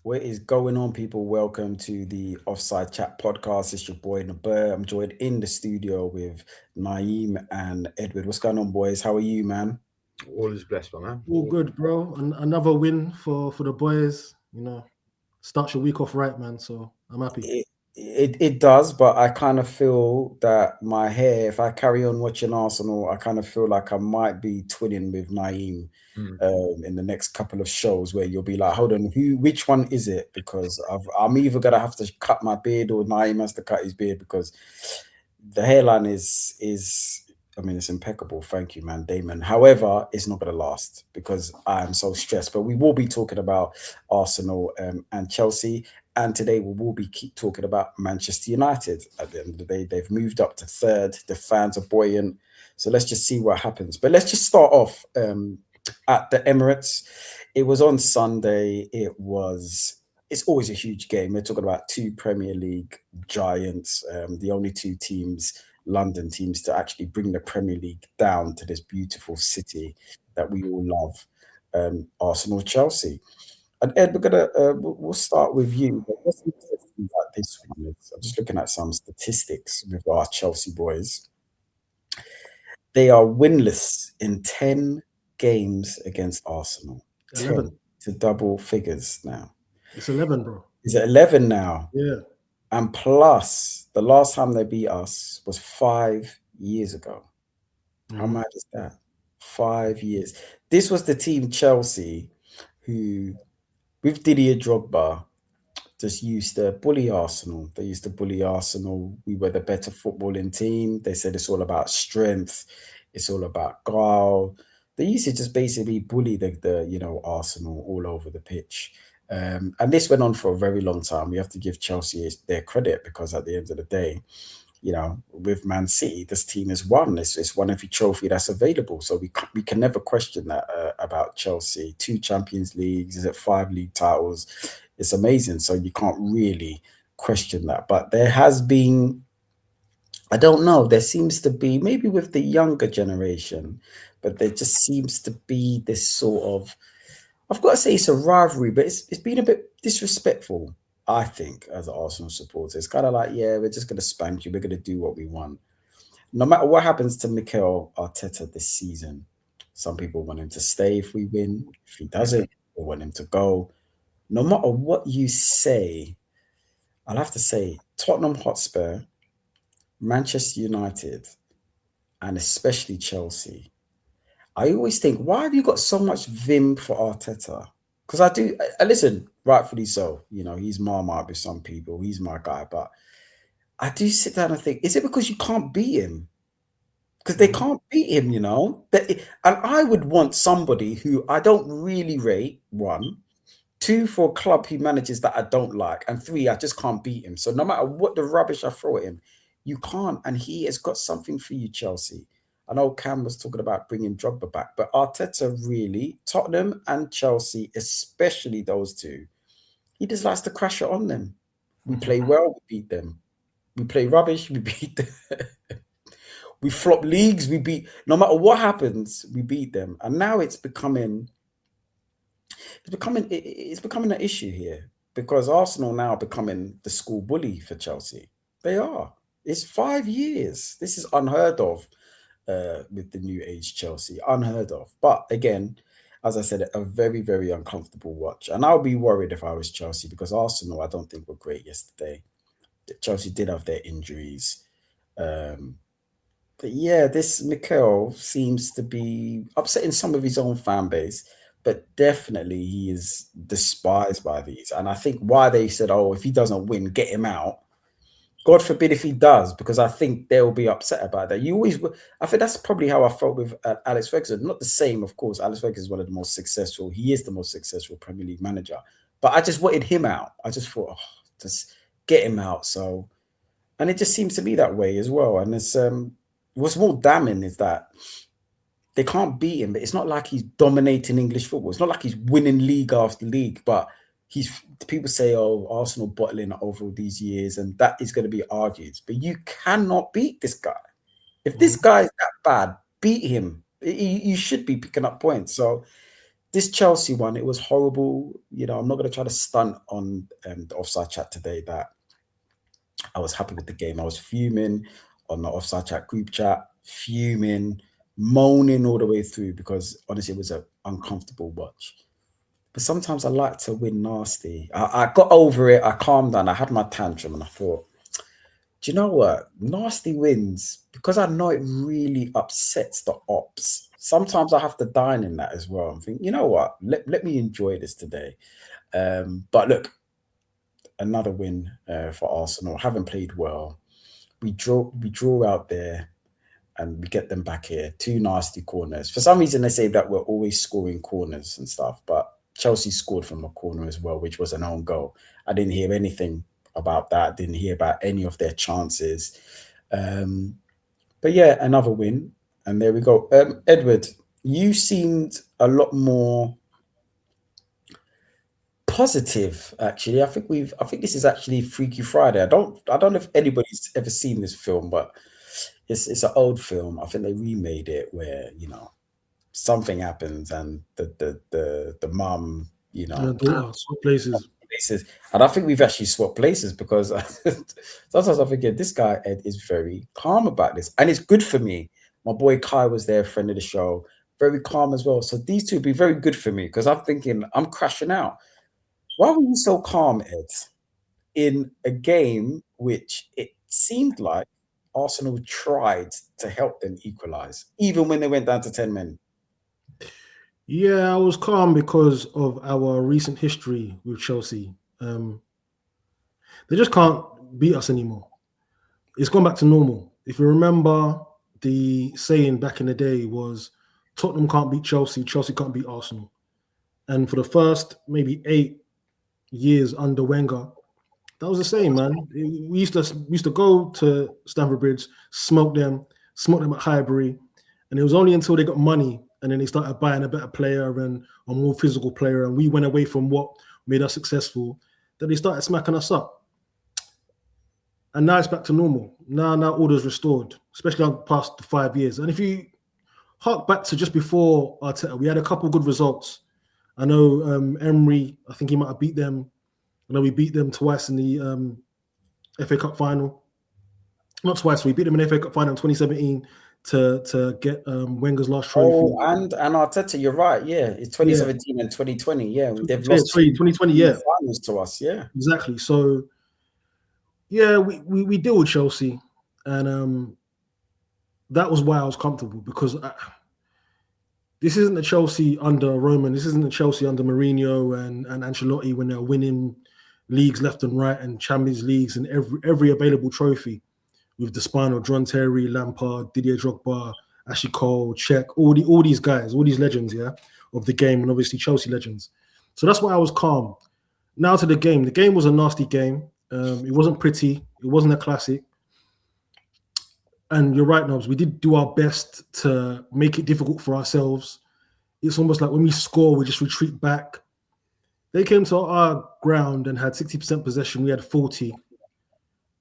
What is going on, people? Welcome to the Offside Chat podcast. It's your boy Naber. I'm joined in the studio with Naeem and Edward. What's going on, boys? How are you, man? All is blessed, my man. All good, bro. Another win for the boys. Start your week off right, man. So I'm happy. It does, but I kind of feel that my hair, if I carry on watching Arsenal, I kind of feel like I might be twinning with Naeem Mm. in the next couple of shows where you'll be like, hold on, which one is it? Because I'm either gonna have to cut my beard or Naeem has to cut his beard because the hairline is I mean it's impeccable. Thank you, man, Damon. However, it's not gonna last because I'm so stressed. But we will be talking about Arsenal and Chelsea. And today we will be keep talking about Manchester United. At the end of the day, they've moved up to third. The fans are buoyant. So let's just see what happens. But let's just start off at the Emirates. It was on Sunday. It's always a huge game. We're talking about two Premier League giants, the only two teams, London teams, to actually bring the Premier League down to this beautiful city that we all love, Arsenal, Chelsea. And Ed, we'll start with you. But what's interesting about this one is I'm just looking at some statistics with our Chelsea boys. They are winless in 10 games against Arsenal. 10 11. to double figures now. It's 11, bro. Is it 11 now? Yeah. And plus, the last time they beat us was 5 years ago. How mad is that? 5 years. This was the team Chelsea who, with Didier Drogba, just used to bully Arsenal. They used to bully Arsenal. We were the better footballing team. They said it's all about strength. It's all about guile. They used to just basically bully the Arsenal all over the pitch. And this went on for a very long time. We have to give Chelsea their credit because at the end of the day, with Man City, this team has won. It's won every trophy that's available. So we can never question that about Chelsea. 2 Champions Leagues, is it 5 league titles? It's amazing. So you can't really question that. But there has been, I don't know, there seems to be, maybe with the younger generation, but there just seems to be this sort of, I've got to say it's a rivalry, but it's been a bit disrespectful, I think, as an Arsenal supporter. It's kind of like, yeah, we're just going to spank you. We're going to do what we want. No matter what happens to Mikel Arteta this season, some people want him to stay if we win. If he doesn't, they want him to go. No matter what you say, I'll have to say Tottenham Hotspur, Manchester United, and especially Chelsea. I always think, why have you got so much vim for Arteta? Because I listen, rightfully so. He's Marmite with some people. He's my guy. But I do sit down and think, is it because you can't beat him? Because they can't beat him, And I would want somebody who I don't really rate, 1. 2, for a club he manages that I don't like. And 3, I just can't beat him. So no matter what the rubbish I throw at him, you can't. And he has got something for you, Chelsea. I know Cam was talking about bringing Drogba back, but Arteta really, Tottenham and Chelsea, especially those two, he just likes to crash it on them. We play well, we beat them. We play rubbish, we beat them. We flop leagues, we beat. No matter what happens, we beat them. And now it's becoming an issue here because Arsenal now are becoming the school bully for Chelsea. They are. It's 5 years. This is unheard of. With the new age Chelsea, unheard of. But again, as I said, a very, very uncomfortable watch. And I'll be worried if I was Chelsea because Arsenal, I don't think were great yesterday. Chelsea did have their injuries. But yeah, this Mikel seems to be upsetting some of his own fan base, but definitely he is despised by these. And I think why they said, oh, if he doesn't win, get him out. God forbid if he does, because I think they'll be upset about that. I think that's probably how I felt with Alex Ferguson. Not the same, of course. Alex Ferguson is one of the most successful. He is the most successful Premier League manager. But I just wanted him out. I just thought, just get him out. So, and it just seems to be that way as well. And it's what's more damning is that they can't beat him. But it's not like he's dominating English football. It's not like he's winning league after league. But people say, oh, Arsenal bottling over all these years, and that is going to be argued. But you cannot beat this guy. If this guy is that bad, beat him. You should be picking up points. So this Chelsea one, it was horrible. You know, I'm not going to try to stunt on the Offside chat today that I was happy with the game. I was fuming on the Offside chat group chat, fuming, moaning all the way through because honestly, it was an uncomfortable watch. But sometimes I like to win nasty. I got over it. I calmed down. I had my tantrum and I thought, do you know what? Nasty wins, because I know it really upsets the ops. Sometimes I have to dine in that as well. I'm thinking, you know what? Let me enjoy this today. But look, another win for Arsenal. Haven't played well. We draw out there and we get them back here. 2 nasty corners. For some reason, they say that we're always scoring corners and stuff, but Chelsea scored from a corner as well, which was an own goal. I didn't hear anything about that. Didn't hear about any of their chances. But yeah, another win. And there we go. Edward, you seemed a lot more positive, actually. I think this is actually Freaky Friday. I don't know if anybody's ever seen this film, but it's an old film. I think they remade it where, you know, something happens and the mum, you know, swap places. And I think we've actually swapped places because sometimes I forget this guy Ed is very calm about this, and it's good for me. My boy Kai was there, friend of the show, very calm as well. So these two be very good for me because I'm thinking I'm crashing out. Why were you so calm, Ed, in a game which it seemed like Arsenal tried to help them equalize, even when they went down to 10 men? Yeah, I was calm because of our recent history with Chelsea. They just can't beat us anymore. It's gone back to normal. If you remember, the saying back in the day was Tottenham can't beat Chelsea, Chelsea can't beat Arsenal. And for the first maybe 8 years under Wenger, that was the same, man. We used to go to Stamford Bridge, smoke them at Highbury, and it was only until they got money and then they started buying a better player and a more physical player, and we went away from what made us successful, that they started smacking us up. And now it's back to normal. Now order's restored, especially on past the 5 years. And if you hark back to just before Arteta, we had a couple of good results. I know Emery, I think he might have beat them. I know we beat them twice in the FA Cup final. Not twice, we beat them in the FA Cup final in 2017 to get Wenger's last trophy. Oh, and Arteta, you're right. Yeah, it's 2017 and 2020. Yeah, they've lost 2020. Yeah, finals to us. Yeah, exactly. So yeah, we deal with Chelsea, and that was why I was comfortable, because this isn't the Chelsea under Roman. This isn't the Chelsea under Mourinho and Ancelotti when they're winning leagues left and right and Champions Leagues and every available trophy with the spine of John Terry, Lampard, Didier Drogba, Ashley Cole, Cech, all these guys, all these legends, yeah, of the game, and obviously Chelsea legends. So that's why I was calm. Now to the game. The game was a nasty game. It wasn't pretty. It wasn't a classic. And you're right, Nobs. We did do our best to make it difficult for ourselves. It's almost like when we score, we just retreat back. They came to our ground and had 60% possession. We had 40.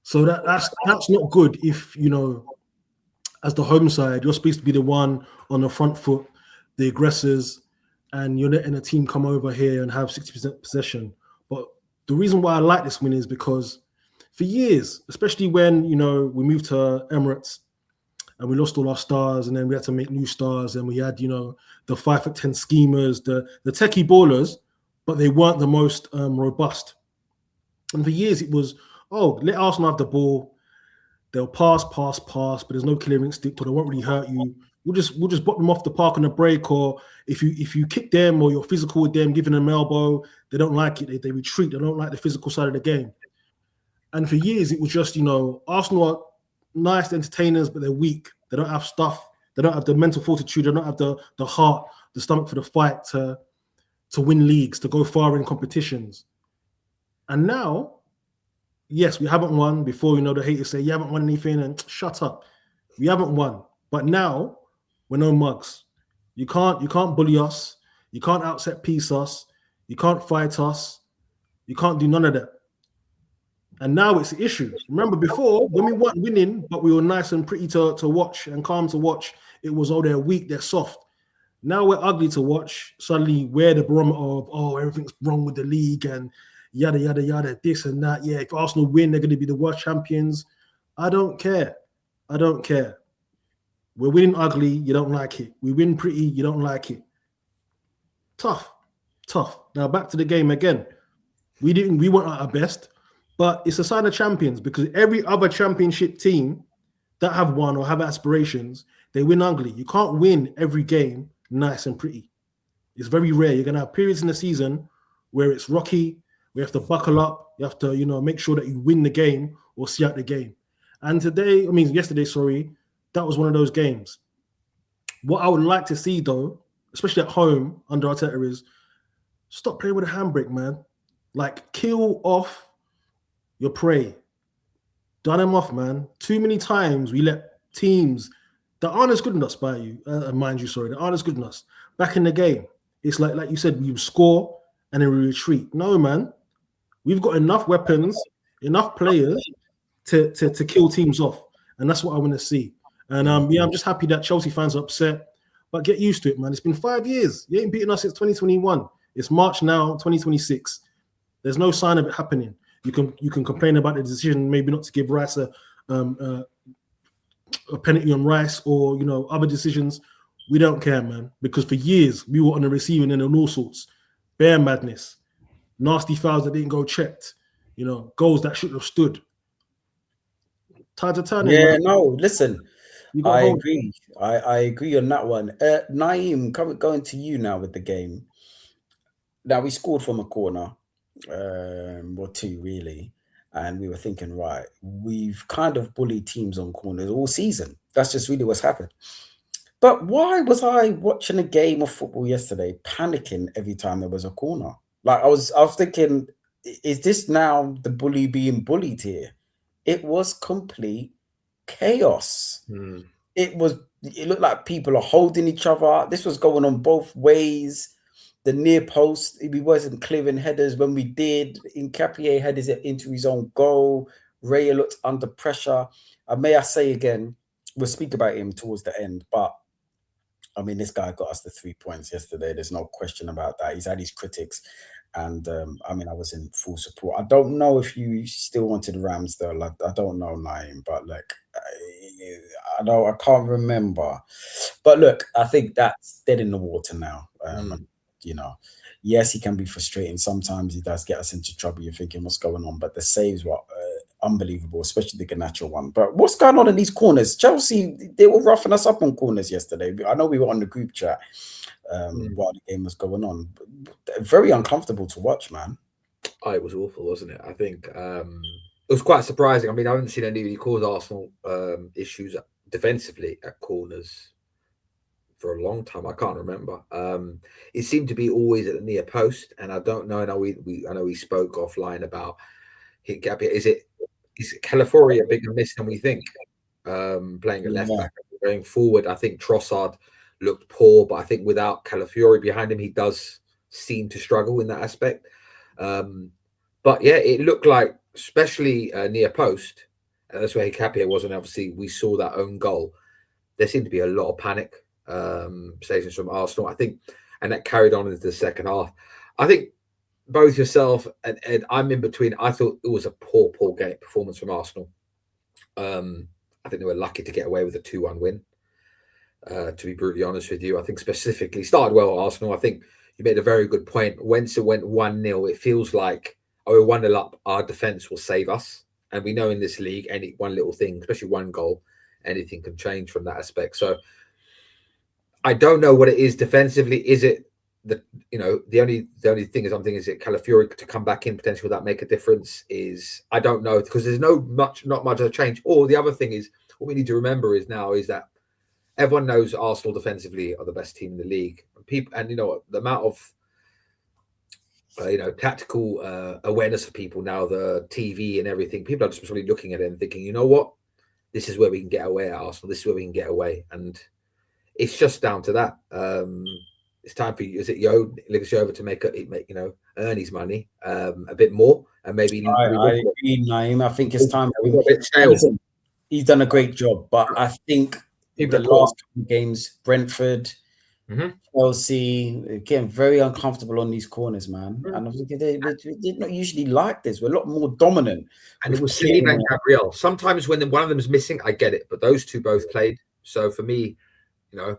So that's not good if, you know, as the home side, you're supposed to be the one on the front foot, the aggressors, and you're letting a team come over here and have 60% possession. But the reason why I like this win is because for years, especially when, you know, we moved to Emirates and we lost all our stars and then we had to make new stars and we had, you know, the 5'10" schemers, the techie ballers, but they weren't the most robust. And for years it was, oh, let Arsenal have the ball. They'll pass, but there's no clearing stick, so they won't really hurt you. We'll just bop them off the park on a break, or if you kick them or you're physical with them, giving them elbow, they don't like it. They retreat. They don't like the physical side of the game. And for years, it was just, you know, Arsenal are nice entertainers, but they're weak. They don't have stuff. They don't have the mental fortitude. They don't have the heart, the stomach for the fight to win leagues, to go far in competitions. And now, yes, we haven't won. Before, you know, the haters say, you haven't won anything, and shut up. We haven't won. But now, we're no mugs. You can't bully us. You can't outset piece us. You can't fight us. You can't do none of that. And now it's the issue. Remember before, when we weren't winning, but we were nice and pretty to watch and calm to watch, it was, oh, they're weak, they're soft. Now we're ugly to watch. Suddenly we're the barometer of, oh, everything's wrong with the league and yada, yada, yada, this and that. Yeah, if Arsenal win, they're going to be the worst champions. I don't care. I don't care. We're winning ugly. You don't like it. We win pretty. You don't like it. Tough. Now back to the game again. We weren't at our best, but it's a sign of champions because every other championship team that have won or have aspirations, they win ugly. You can't win every game nice and pretty. It's very rare. You're going to have periods in the season where it's rocky. We have to buckle up. You have to, make sure that you win the game or see out the game. And yesterday, that was one of those games. What I would like to see, though, especially at home under Arteta, is stop playing with a handbrake, man. Like, kill off your prey. Done them off, man. Too many times we let teams that aren't as good as us, that aren't as good as us. Back in the game, it's like you said, we score and then we retreat. No, man. We've got enough weapons, enough players to kill teams off. And that's what I want to see. And I'm just happy that Chelsea fans are upset. But get used to it, man. It's been 5 years. You ain't beaten us since 2021. It's March now, 2026. There's no sign of it happening. You can complain about the decision, maybe not to give Rice a penalty on Rice or other decisions. We don't care, man, because for years we were on the receiving end of all sorts, bare madness, nasty fouls that didn't go checked, goals that shouldn't have stood. Time to turn it. Yeah, man. no, listen, I agree. I agree on that one. Naeem, going to you now with the game. Now we scored from a corner, or two really, and we were thinking, right, we've kind of bullied teams on corners all season. That's just really what's happened. But why was I watching a game of football yesterday, panicking every time there was a corner? Like I was thinking, is this now the bully being bullied here? It was complete chaos. It looked like people are holding each other. This was going on both ways. The near post, we wasn't clearing headers when we did. Nketiah headed it into his own goal. Raya looked under pressure. May I say again, we'll speak about him towards the end, but I mean, this guy got us the 3 points yesterday. There's no question about that. He's had his critics. And I was in full support. I don't know if you still wanted the Rams though. Like, I don't know, Naeem, but like, I can't remember. But look, I think that's dead in the water now. Yes, he can be frustrating. Sometimes he does get us into trouble. You're thinking, what's going on? But the saves were unbelievable, especially the Garnacho one. But what's going on in these corners? Chelsea, they were roughing us up on corners yesterday. I know we were on the group chat while the game was going on. Very uncomfortable to watch, man. Oh, it was awful, wasn't it? I think it was quite surprising. I mean, I haven't seen anybody cause Arsenal issues defensively at corners for a long time. I can't remember. It seemed to be always at the near post, and I don't know. I know we spoke offline about is Calafiori a bigger miss than we think? Playing at left back going forward, I think Trossard looked poor, but I think without Calafiori behind him, he does seem to struggle in that aspect. But yeah, it looked like, especially near post, that's where Nketiah was, and obviously we saw that own goal. There seemed to be a lot of panic stations from Arsenal, I think, and that carried on into the second half. I think both yourself and Ed, I'm in between. I thought it was a poor game performance from Arsenal. I think they were lucky to get away with a 2-1 win. To be brutally honest with you, I think specifically started well at Arsenal. I think you made a very good point. Once it went 1-0, it feels like, we're 1-0 up, our defence will save us. And we know in this league, any one little thing, especially one goal, anything can change from that aspect. So I don't know what it is defensively. Is it the only thing is I'm thinking, is it Calafiori to come back in potentially, will that make a difference? I don't know, because there's not much of a change. Or the other thing is, what we need to remember is that everyone knows Arsenal defensively are the best team in the league. And the amount of tactical awareness of people now, the TV and everything, people are just really looking at it and thinking, you know what, this is where we can get away at Arsenal. This is where we can get away, and it's just down to that. It's time for you. Is it Lucas over to earn his money a bit more, and maybe I agree, Naeem. I think it's time. Listen, he's done a great job, but I think the last couple of games, Brentford, Chelsea getting very uncomfortable on these corners, man. And I think they're not usually like this. We're a lot more dominant. And it was Saliba and Gabriel. Sometimes when one of them is missing, I get it, but those two both played. So for me,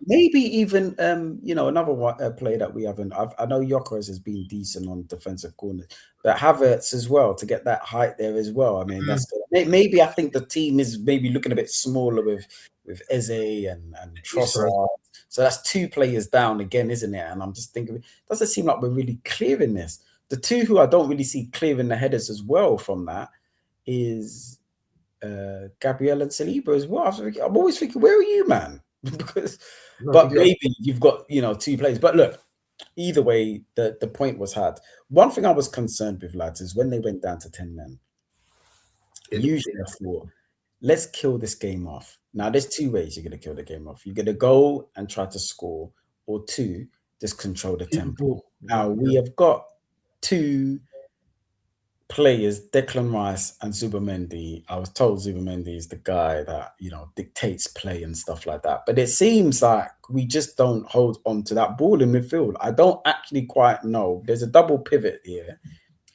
maybe even another player that we haven't. I know Gyökeres has been decent on defensive corners, but Havertz as well to get that height there as well. I mean, that's maybe I think the team is maybe looking a bit smaller with Eze and Trossard. So that's 2 players down again, isn't it? And I'm just thinking, it doesn't seem like we're really clearing this. The 2 who I don't really see clearing the headers as well from that is Gabriel and Saliba as well. I'm always thinking, where are you, man? But maybe you've got 2 players. But look, either way, the point was had. One thing I was concerned with, lads, is when they went down to 10 men. Usually I thought, let's kill this game off. Now, there's 2 ways you're going to kill the game off. You're going to go and try to score, or 2, just control the tempo. Now, we have got 2 players, Declan Rice and Zubimendi. I was told Zubimendi is the guy that, dictates play and stuff like that. But it seems like we just don't hold on to that ball in midfield. I don't actually quite know. There's a double pivot here,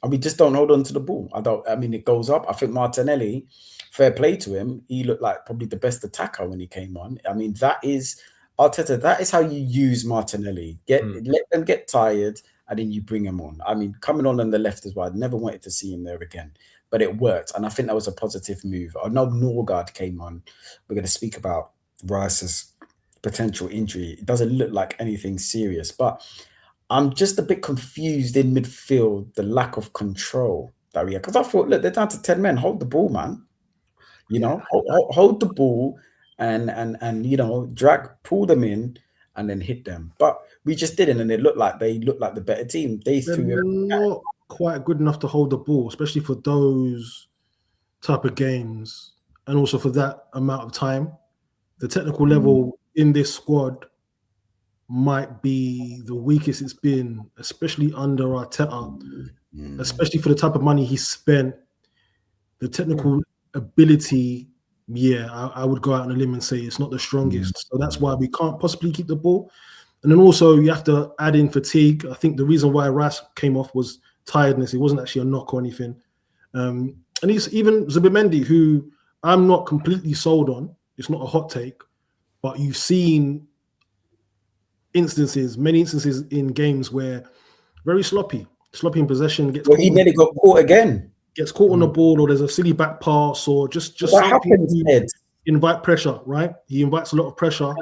and we just don't hold on to the ball. It goes up. I think Martinelli, fair play to him, he looked like probably the best attacker when he came on. I mean, that is Arteta. That is how you use Martinelli. Let them get tired, and then you bring him on. I mean, coming on the left as well, I never wanted to see him there again, but it worked. And I think that was a positive move. I know Norgard came on. We're going to speak about Rice's potential injury. It doesn't look like anything serious, but I'm just a bit confused in midfield, the lack of control that we have. Because I thought, look, they're down to 10 men. Hold the ball, man. Hold the ball and pull them in and then hit them. But we just didn't, and they looked like the better team. They're not quite good enough to hold the ball, especially for those type of games, and also for that amount of time. The technical level in this squad might be the weakest it's been, especially under Arteta, especially for the type of money he spent. The technical ability, I would go out on a limb and say it's not the strongest. So that's why we can't possibly keep the ball. And then also you have to add in fatigue. I think the reason why Rice came off was tiredness. It wasn't actually a knock or anything. And he's even Zubimendi, who I'm not completely sold on. It's not a hot take, but you've seen many instances in games where very sloppy in possession. He nearly got caught again. Gets caught on the ball, or there's a silly back pass, or just what happens, Ed? Invite pressure, right? He invites a lot of pressure.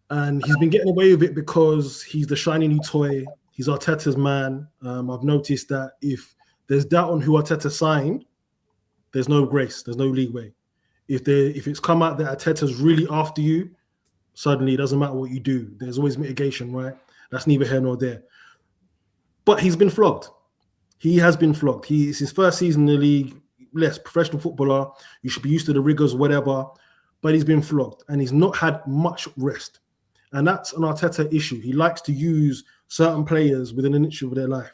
And he's been getting away with it because he's the shiny new toy. He's Arteta's man. I've noticed that if there's doubt on who Arteta signed, there's no grace, there's no leeway. If it's come out that Arteta's really after you, suddenly it doesn't matter what you do. There's always mitigation, right? That's neither here nor there. But he's been flogged. He has been flogged. It's his first season in the league. Less professional footballer. You should be used to the rigors, whatever. But he's been flogged, and he's not had much rest. And that's an Arteta issue. He likes to use certain players within an inch of their life.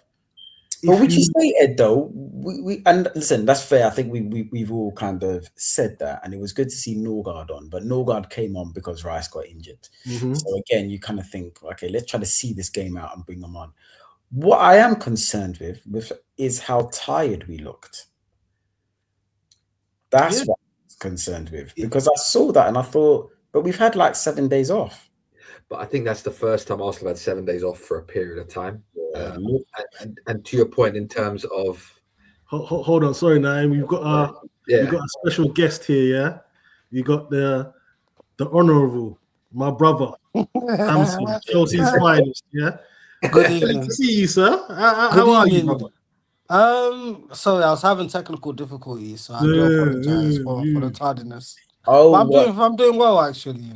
But would you say, Ed, though, and listen, that's fair. I think we've all kind of said that, and it was good to see Norgard on, but Norgard came on because Rice got injured. So again, you kind of think, okay, let's try to see this game out and bring them on. What I am concerned with is how tired we looked. That's what I was concerned with, because I saw that and I thought, but we've had like 7 days off. But I think that's the first time Arsenal had 7 days off for a period of time. And to your point, in terms of, hold on, sorry, Naim, we've got a special guest here. Yeah, you got the honourable, my brother, Samson, Chelsea's finest. Yeah, good evening. Good to see you, sir. How are you, brother? Sorry, I was having technical difficulties, so I do apologize for the tardiness. Oh, but I'm doing well, actually.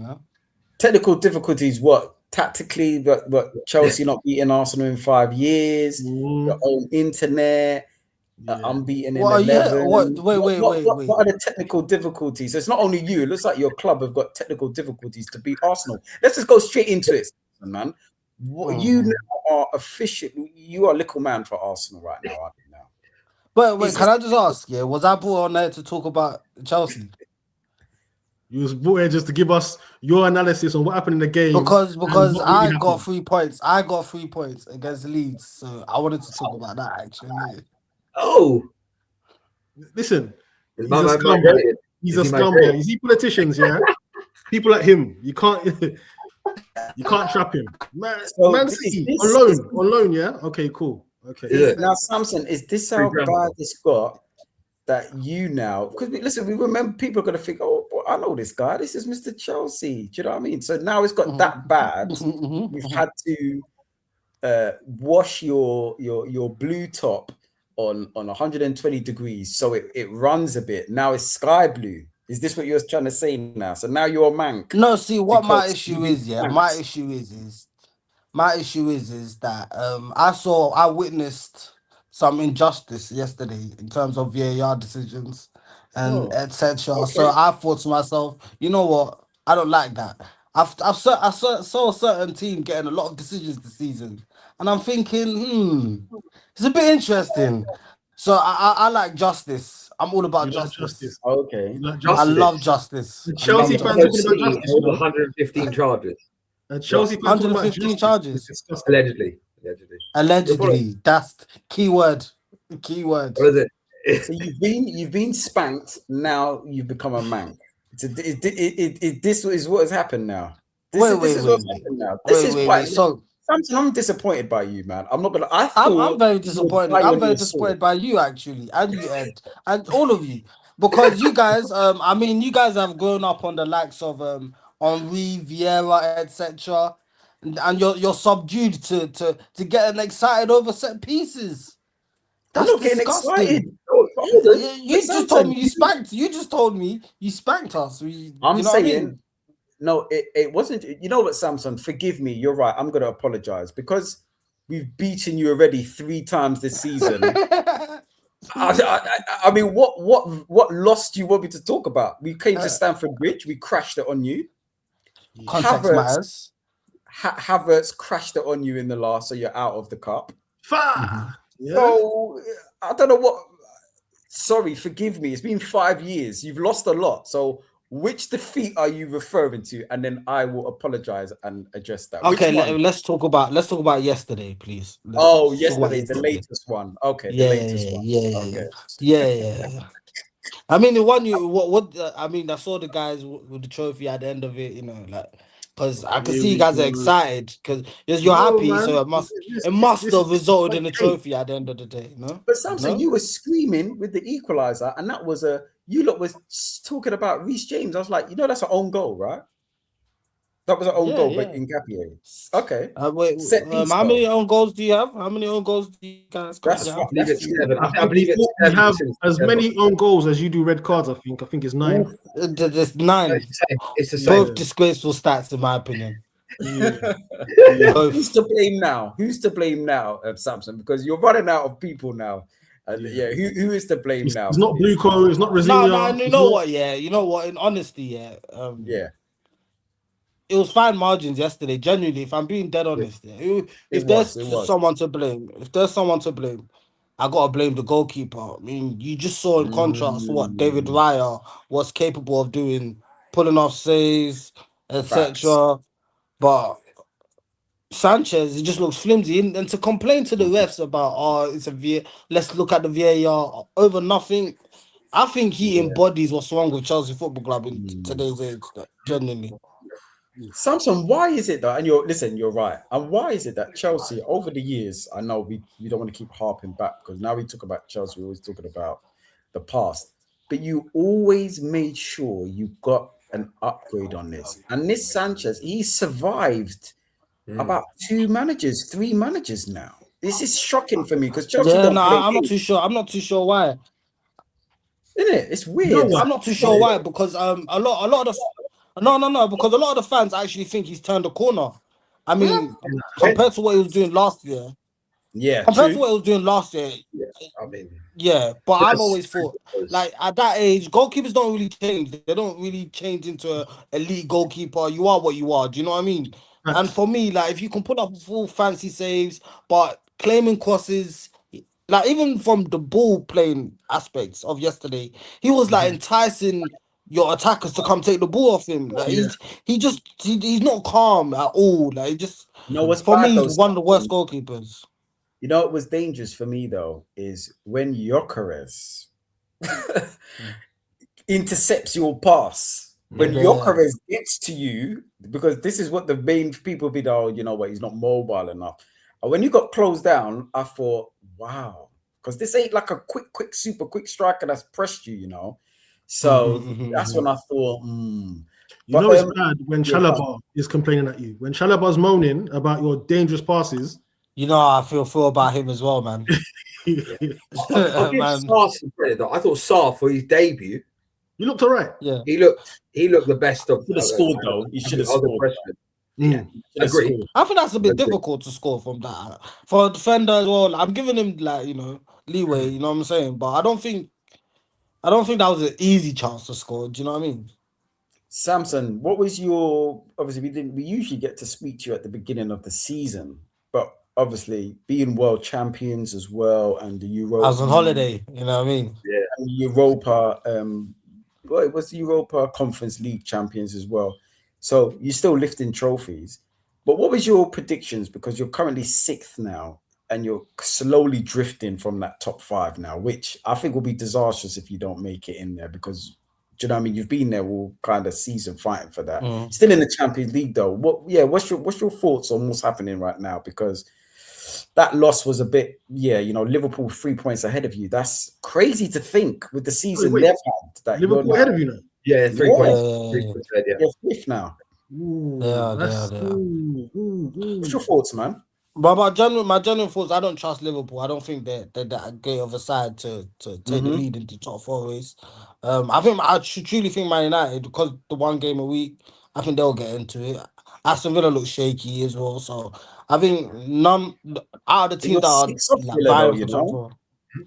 Technical difficulties, what? Tactically, but Chelsea not beating Arsenal in 5 years, your own internet, unbeaten in 11. Wait. What are the technical difficulties? So it's not only you. It looks like your club have got technical difficulties to beat Arsenal. Let's just go straight into it, man. You now are officially, you are a little man for Arsenal right now, aren't you now? Wait, can I just ask, was I brought on there to talk about Chelsea? You was brought here just to give us your analysis on what happened in the game. Because and what really I got happened. 3 points. I got 3 points against Leeds, so I wanted to talk about that actually. Oh, Listen, is he's my a man scumbag. migrated? He's Is a he scumbag. migrated? You see politicians, yeah? People like him, you can't trap him. Man City, on loan, yeah? Okay, cool. Okay. Now, Samson, is this how bad it's got that you now? Because listen, we remember people are going to think, oh, boy, I know this guy. This is Mr. Chelsea. Do you know what I mean? So now it's got that bad. You've had to wash your blue top on 120 degrees, so it runs a bit. Now it's sky blue. Is this what you're trying to say now? So now you're a mank. No, see what my because issue you've been is, yeah. spanked. My issue is that I witnessed some injustice yesterday in terms of VAR decisions and etc. okay. So I thought to myself, you know what? I don't like that. I saw a certain team getting a lot of decisions this season, and I'm thinking, it's a bit interesting. So I like justice. I'm all about You like justice. Okay. You like I justice. love justice. The I Chelsea love fans justice. talking about justice, you know? 115 charges. And Chelsea fans talking about 115 justice. charges. It's disgusting. Allegedly. That's the key word. The key word. What is it? So you've been spanked. Now you've become a mank. This is what has happened now. This is what's happened now. This is quite. So Samson, I'm disappointed by you, man. I'm not gonna. I'm very disappointed. I'm very disappointed by you actually, and you Ed, and all of you, because you guys. I mean, you guys have grown up on the likes of Henri, Vieira, etc. And you're subdued to getting excited over set pieces. That's I'm not disgusting. getting excited. You just told me you spanked. You just told me you spanked us. I'm saying, what I mean? No, it wasn't. You know what, Samson? Forgive me. You're right. I'm going to apologize because we've beaten you already 3 times this season. I mean, what loss do you want me to talk about? We came to Stamford Bridge. We crashed it on you. Context matters. Havertz crashed it on you in the last, so you're out of the cup. Yeah. So I don't know what. Sorry, forgive me. It's been 5 years. You've lost a lot. So which defeat are you referring to? And then I will apologize and address that. Okay, let's talk about yesterday, please. Yesterday, the latest one. Okay, the latest one. Yeah. I mean, the one you what I mean, I saw the guys with the trophy at the end of it. You know, like because I can see you guys are excited because you're happy. Man. So it must have resulted in a trophy at the end of the day. No, but Samson, you were screaming with the equalizer, and that was you lot was talking about Reece James. I was like, that's an own goal, right? That was an own goal, but in Gapier. Okay. Wait, how many own goals do you have? How many own goals do you guys have? I believe it's 7. I believe it's 7. We have as many own goals as you do red cards, I think. I think it's 9. There's 9. It's the same. Both disgraceful stats, in my opinion. Who's to blame now? Samson? Because you're running out of people now. Who is to blame now? It's not Bluco, it's not Rosinia. No, you know what? Yeah, you know what? In honesty, it was fine margins yesterday. Genuinely, if I'm being dead honest, if there's someone to blame, I gotta blame the goalkeeper. I mean, you just saw in contrast what David Raya was capable of doing, pulling off saves, etc. But Sanchez, it just looks flimsy. And to complain to the refs about let's look at the VAR over nothing. I think he embodies what's wrong with Chelsea Football Club in today's age. Genuinely. Samson, why is it that? And you're right. And why is it that Chelsea, over the years, I know we don't want to keep harping back because now we talk about Chelsea, we're always talking about the past. But you always made sure you got an upgrade on this. And this Sanchez, he survived about 3 managers now. This is shocking for me because Chelsea I'm not too sure. I'm not too sure why. Isn't it? It's weird. I'm not too sure why because a lot of because a lot of the fans actually think he's turned a corner. I mean, compared to what he was doing last year. Yeah. Compared to what he was doing last year. But I've always thought, like, at that age, goalkeepers don't really change. They don't really change into an elite goalkeeper. You are what you are. Do you know what I mean? And for me, like, if you can put up full fancy saves, but claiming crosses, like, even from the ball playing aspects of yesterday, he was, like, enticing your attackers to come take the ball off him. Like he's not calm at all. Like he just what's for bad me, though? he's one of the worst goalkeepers. You know what was dangerous for me though is when Gyökeres intercepts your pass. When Gyökeres gets to you, because this is what the main people be, you know what, he's not mobile enough. And when you got closed down, I thought, wow, because this ain't like a quick, super quick striker that's pressed you, you know. So that's when I thought, You know it's bad when Chalobah is complaining at you. When Chalobah's moaning about your dangerous passes. You know how I feel about him as well, man. I'll give Sarr some credit though. I thought Sarr for his debut, he looked all right. Yeah, he looked the best of. Should have scored though. He should have scored. Yeah, agree. I think that's a bit difficult to score from that for a defender as well. I'm giving him leeway. You know what I'm saying? But I don't think that was an easy chance to score. Do you know what I mean? Samson, what was your? Obviously, we usually get to speak to you at the beginning of the season, but obviously being world champions as well, and the Europa. I was on holiday. You know what I mean? Yeah, and Europa. Well, it was the Europa Conference League champions as well. So you're still lifting trophies. But what was your predictions? Because you're currently 6th now, and you're slowly drifting from that top 5 now, which I think will be disastrous if you don't make it in there. Because do you know what I mean? You've been there all kind of season fighting for that. Still in the Champions League though. What's your thoughts on what's happening right now? Because that loss was a bit, Liverpool 3 points ahead of you. That's crazy to think with the season they've had. That Liverpool ahead of you now. Yeah, 3 points ahead. You're 5th now. What's your thoughts, man? But my general thoughts, I don't trust Liverpool. I don't think they're that great of a side to take the lead into top 4 race. I truly think Man United, because the one game a week, I think they'll get into it. Aston Villa looks shaky as well, so I think none out of the teams that are vying for top 4.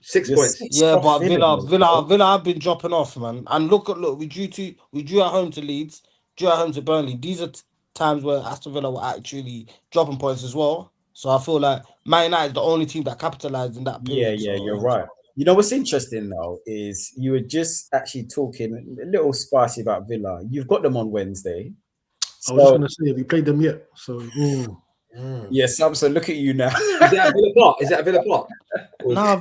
6 points. Yeah, but Villa have been dropping off, man. And look, we drew at home to Leeds, drew at home to Burnley. These are times where Aston Villa were actually dropping points as well. So I feel like Man United is the only team that capitalized in that period. Yeah, you're right. You know what's interesting though is you were just actually talking a little spicy about Villa. You've got them on Wednesday. I was just going to say, have you played them yet? So, yeah, Samson, look at you now. Is that a Villa plot? Is that a Villa plot? No.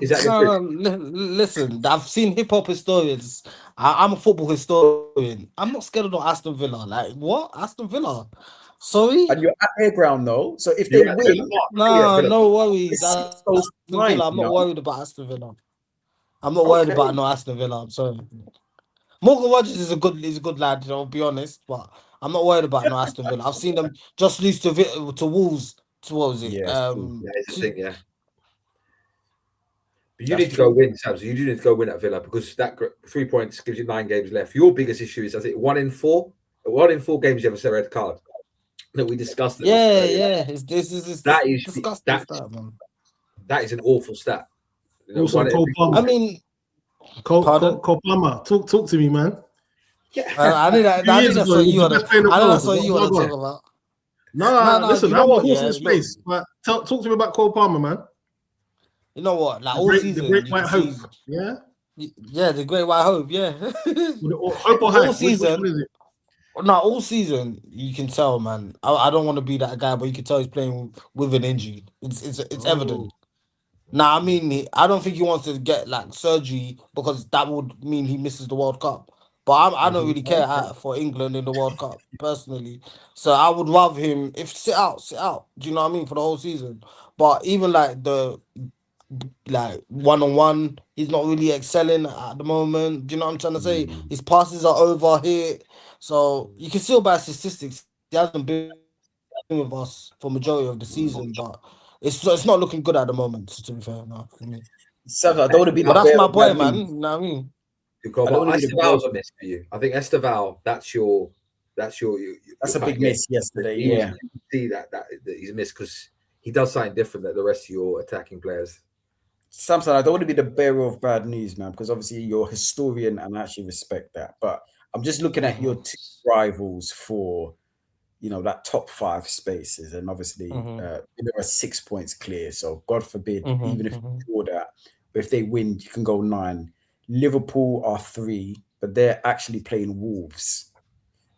Listen, I've seen hip hop historians. I'm a football historian. I'm not scared of no Aston Villa. Like, what? Aston Villa? Sorry? And you're at their ground though. So if they win, no worries. I'm not worried about Aston Villa. I'm not worried about no Aston Villa. I'm sorry. Morgan Rodgers is a good lad, I'll be honest, but I'm not worried about no Aston Villa. I've seen them just lose to Wolves. What was it? It's a thing, yeah. But you need to go win, Samson. You do need to go win at Villa because that 3 points gives you 9 games left. Your biggest issue is, I think, 1 in 4. 1 in 4 games you have a red card. That we discussed. This is disgusting stuff, man. That is an awful stat. Also, I mean, Cole Palmer, talk to me, man. Yeah, I think that's what you want to talk about. No, listen, I'm a horse in space, but talk to me about Cole Palmer, man. You know what? Like all season, the Great White Hope, yeah, the Great White Hope, yeah. All season. All season you can tell, man. I don't want to be that guy, but you can tell he's playing with an injury. It's evident. I mean, I don't think he wants to get like surgery because that would mean he misses the World Cup. But I don't really care for England in the World Cup personally. So I would rather him sit out. Do you know what I mean, for the whole season? But even like the one-on-one, he's not really excelling at the moment. Do you know what I'm trying to say? His passes are overhit. So you can see by statistics, he hasn't been with us for majority of the season, but it's not looking good at the moment, to be fair. No, for me. So I don't want to be that's my boy, man. You know what I mean? Esteval's a miss for you. I think Esteval, that's a big miss yesterday. Yeah, you see that he's a miss because he does something different than the rest of your attacking players. Samson, I don't want to be the bearer of bad news, man, because obviously you're a historian and I actually respect that. But I'm just looking at your 2 rivals for, that top 5 spaces, and obviously there are 6 points clear. So God forbid, even if you draw that, but if they win, you can go 9. Liverpool are 3, but they're actually playing Wolves.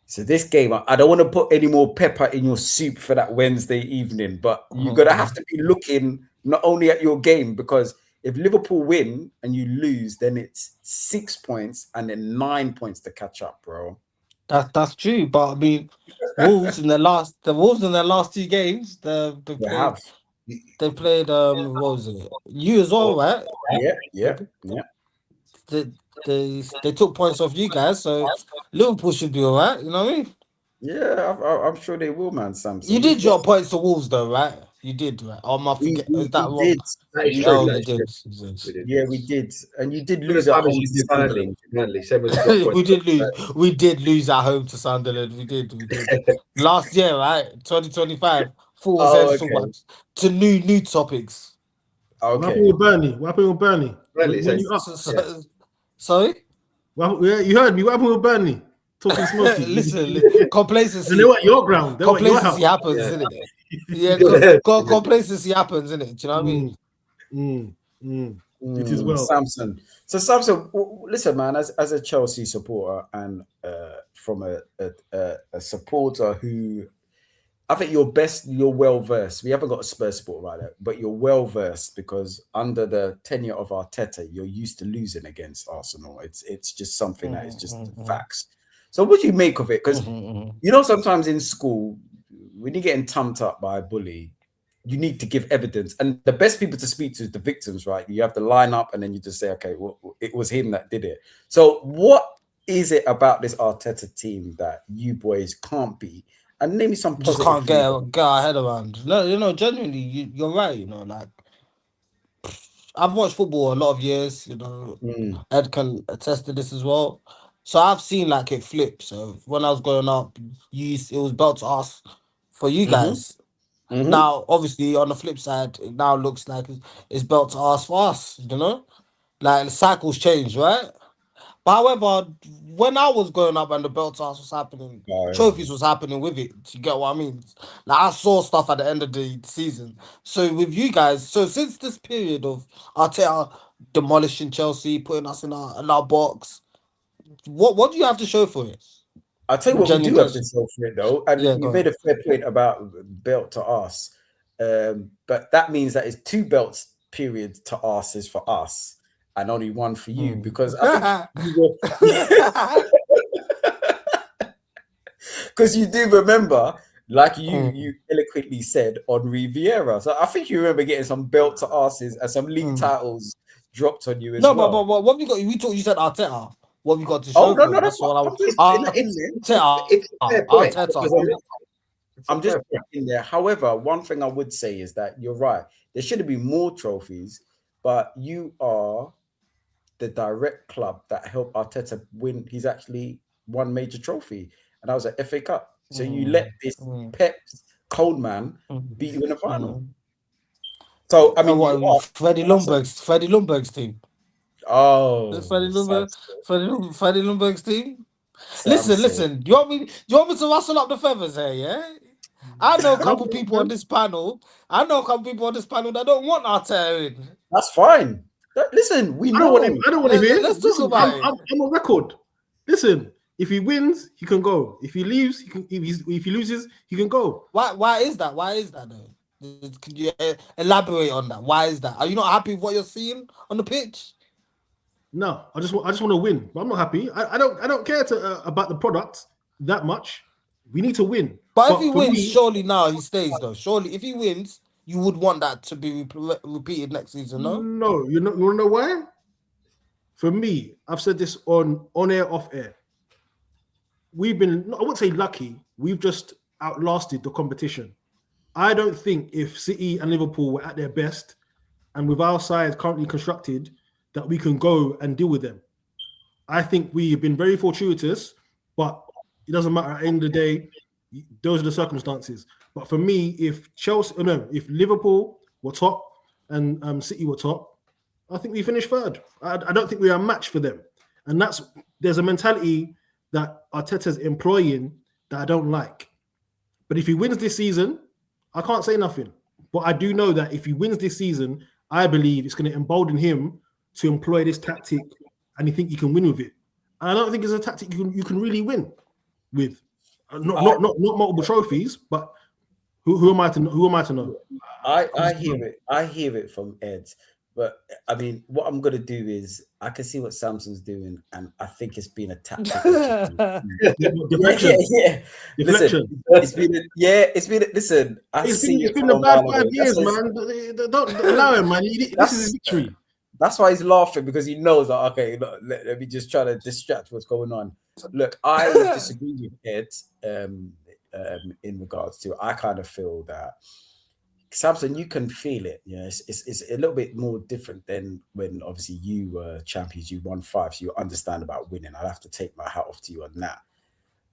So this game, I don't want to put any more pepper in your soup for that Wednesday evening, but you're going to have to be looking not only at your game, because if Liverpool win and you lose, then it's 6 points and then 9 points to catch up, bro. That's true, but I mean, Wolves in their last 2 games, they played what was it? You as well, right? Yeah. They took points off you guys, so Liverpool should be all right. You know what I mean? Yeah, I'm sure they will, man. Samson. You did your points to Wolves, though, right? You did, right? Oh, I forget. Is that wrong? That is true. Oh, That you is did. true. Yeah, we did, and you did lose at home to Sunderland. We did lose. We did lose at home to Sunderland. We did. Last year, right? 2025. To new topics. Okay. What happened with Burnley? Sorry? Well, yeah, you heard me. What happened with Burnley? Talking smoky. Listen, complacency. And they were at your ground. Complacency happens, isn't it? Yeah, complacency happens, isn't it? Do you know what I mean? It is well. Samson. So Samson, listen, man, as a Chelsea supporter and from a supporter who, I think you're well versed. We haven't got a Spurs supporter right there, but you're well versed because under the tenure of Arteta, you're used to losing against Arsenal. It's just something that is just facts. So what do you make of it? Because you know, sometimes in school, when you're getting thumped up by a bully, you need to give evidence. And the best people to speak to is the victims, right? You have to line up and then you just say, okay, well, it was him that did it. So what is it about this Arteta team that you boys can't be? And name me some positive. Just can't get our head around. No, you know, genuinely, you're right. You know, like I've watched football a lot of years. You know, Ed can attest to this as well. So I've seen like it flip. So when I was growing up, it was belt to us for you guys. Now, obviously, on the flip side, it now looks like it's belt to us for us. You know, like the cycles change, right? But however, when I was growing up and the belt toss was happening, trophies was happening with it. You get what I mean? Like I saw stuff at the end of the season. So with you guys, since this period of Arteta demolishing Chelsea, putting us in our box, what do you have to show for it? I'll tell you what we do have to show for it though, and you made a fair point about belt to us, but that means that it's 2 belts period to us is for us. And only 1 for you, because I think because you do remember, like you eloquently said on Riviera. So I think you remember getting some belt to asses and some league titles dropped on you as well. No, but what have you got? You said Arteta. What have you got to show? No, that's what I was. I'm just in there. However, one thing I would say is that you're right. There should have been more trophies, but you are the direct club that helped Arteta win. He's actually won major trophy, and that was an FA Cup. So you let this Pep cold man beat you in the final. So I mean, Freddie Lundberg's team. Oh, Freddie Lundberg's team. Listen. Do you want me to rustle up the feathers here? Yeah. I know a couple people on this panel. that don't want Arteta in. That's fine. Listen, we know. I don't want him here. Let's talk about it. I'm a record. Listen, if he wins, he can go. If he leaves, he can. If he loses, he can go. Why is that? Why is that though? Can you elaborate on that? Why is that? Are you not happy with what you're seeing on the pitch? No, I just want to win. But I'm not happy. I don't care about the product that much. We need to win. But if he wins, surely now he stays though. Surely, if he wins, you would want that to be repeated next season, no? No, you want to know why? For me, I've said this on air, off air. We've been, I wouldn't say lucky, we've just outlasted the competition. I don't think if City and Liverpool were at their best, and with our side currently constructed, that we can go and deal with them. I think we have been very fortuitous, but it doesn't matter. At the end of the day, those are the circumstances. But for me, if Liverpool were top and City were top, I think we finish third. I don't think we are a match for them. And there's a mentality that Arteta's employing that I don't like. But if he wins this season, I can't say nothing. But I do know that if he wins this season, I believe it's going to embolden him to employ this tactic, and he think he can win with it. I don't think it's a tactic you can really win with. Not multiple trophies, but who am I to know? I hear it from Ed, but I mean, what I'm gonna do is I can see what Samson's doing, and I think it's been a tactic. Deflection. Yeah. Deflection. Listen, it's been. Listen, it's been a bad 5 years, man. Don't allow him, man. This is his victory. That's why he's laughing, because he knows that, okay, look, let me just try to distract what's going on. Look, I disagree with Ed in regards to, I kind of feel that Samson, you can feel it. Yeah, it's a little bit more different than when obviously you were champions, you won 5, so you understand about winning. I'll have to take my hat off to you on that.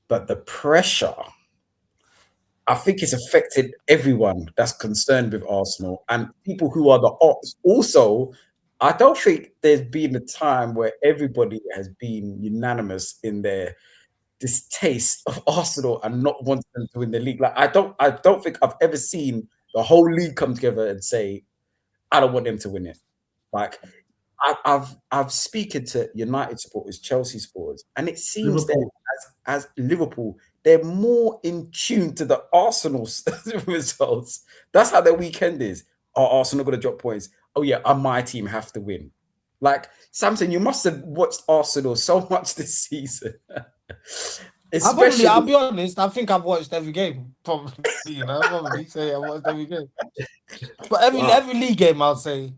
But the pressure, I think it's affected everyone that's concerned with Arsenal and people who are the ops. Also, I don't think there's been a time where everybody has been unanimous in their distaste of Arsenal and not wanting them to win the league. Like I don't think I've ever seen the whole league come together and say, I don't want them to win it. Like I've spoken to United supporters, Chelsea supporters, and it seems that as Liverpool, they're more in tune to the Arsenal results. That's how their weekend is. Are Arsenal going to drop points? Oh yeah, my team have to win. Like Samson, you must have watched Arsenal so much this season. I'll be honest. I think I've watched every game. Probably, probably say I watched every game. But every league game, I'll say.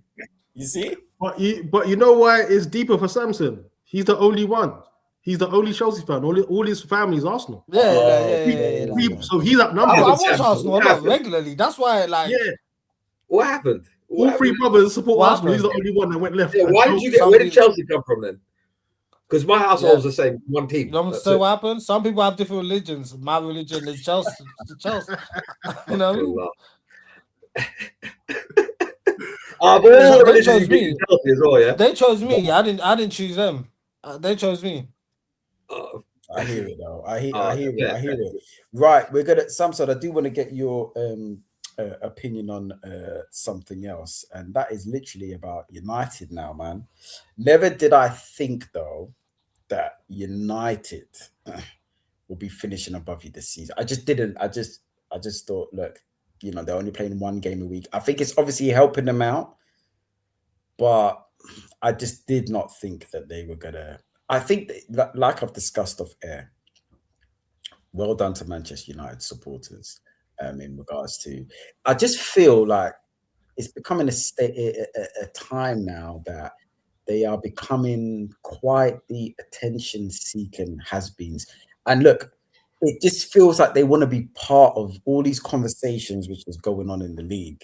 You see, but you know why it's deeper for Samson? He's the only one. He's the only Chelsea fan. All his family's Arsenal. Yeah. So he's outnumbered. I watch Arsenal regularly. That's why, What happened? All 3 brothers support Arsenal. He's the only one that went left. Yeah, where did Chelsea come from then? Because my household's the same, one team. You know what happened? Some people have different religions. My religion is Chelsea. Chelsea. You know? They chose me. Chelsea as well, yeah? They chose me. I didn't choose them. They chose me. I hear it though. I hear it. Right, we're gonna Samson. I do want to get your opinion on something else, and that is literally about United now, man. Never did I think though that United will be finishing above you this season. I just didn't. I just thought, look, they're only playing 1 game a week. I think it's obviously helping them out, but I just did not think that they were gonna. I think, like I've discussed off air, well done to Manchester United supporters in regards to. I just feel like it's becoming a time now that they are becoming quite the attention-seeking has-beens. And look, it just feels like they want to be part of all these conversations which is going on in the league.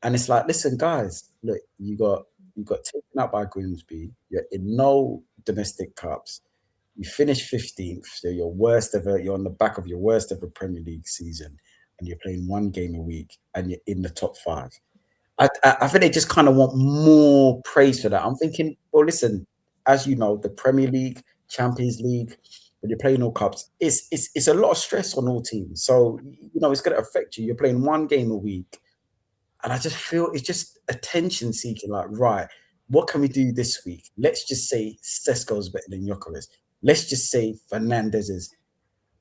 And it's like, listen, guys, look, you got taken out by Grimsby. You're in no domestic cups. You finished 15th, so you're on the back of your worst ever Premier League season, and you're playing 1 game a week, and you're in the top 5. I think they just kind of want more praise for that. I'm thinking, well, listen, as you know, the Premier League, Champions League, when you're playing all cups, it's a lot of stress on all teams. So it's going to affect you. You're playing 1 game a week, and I just feel it's just attention seeking. Like, right, what can we do this week? Let's just say Sesko's better than Gyökeres. Let's just say Fernandez is.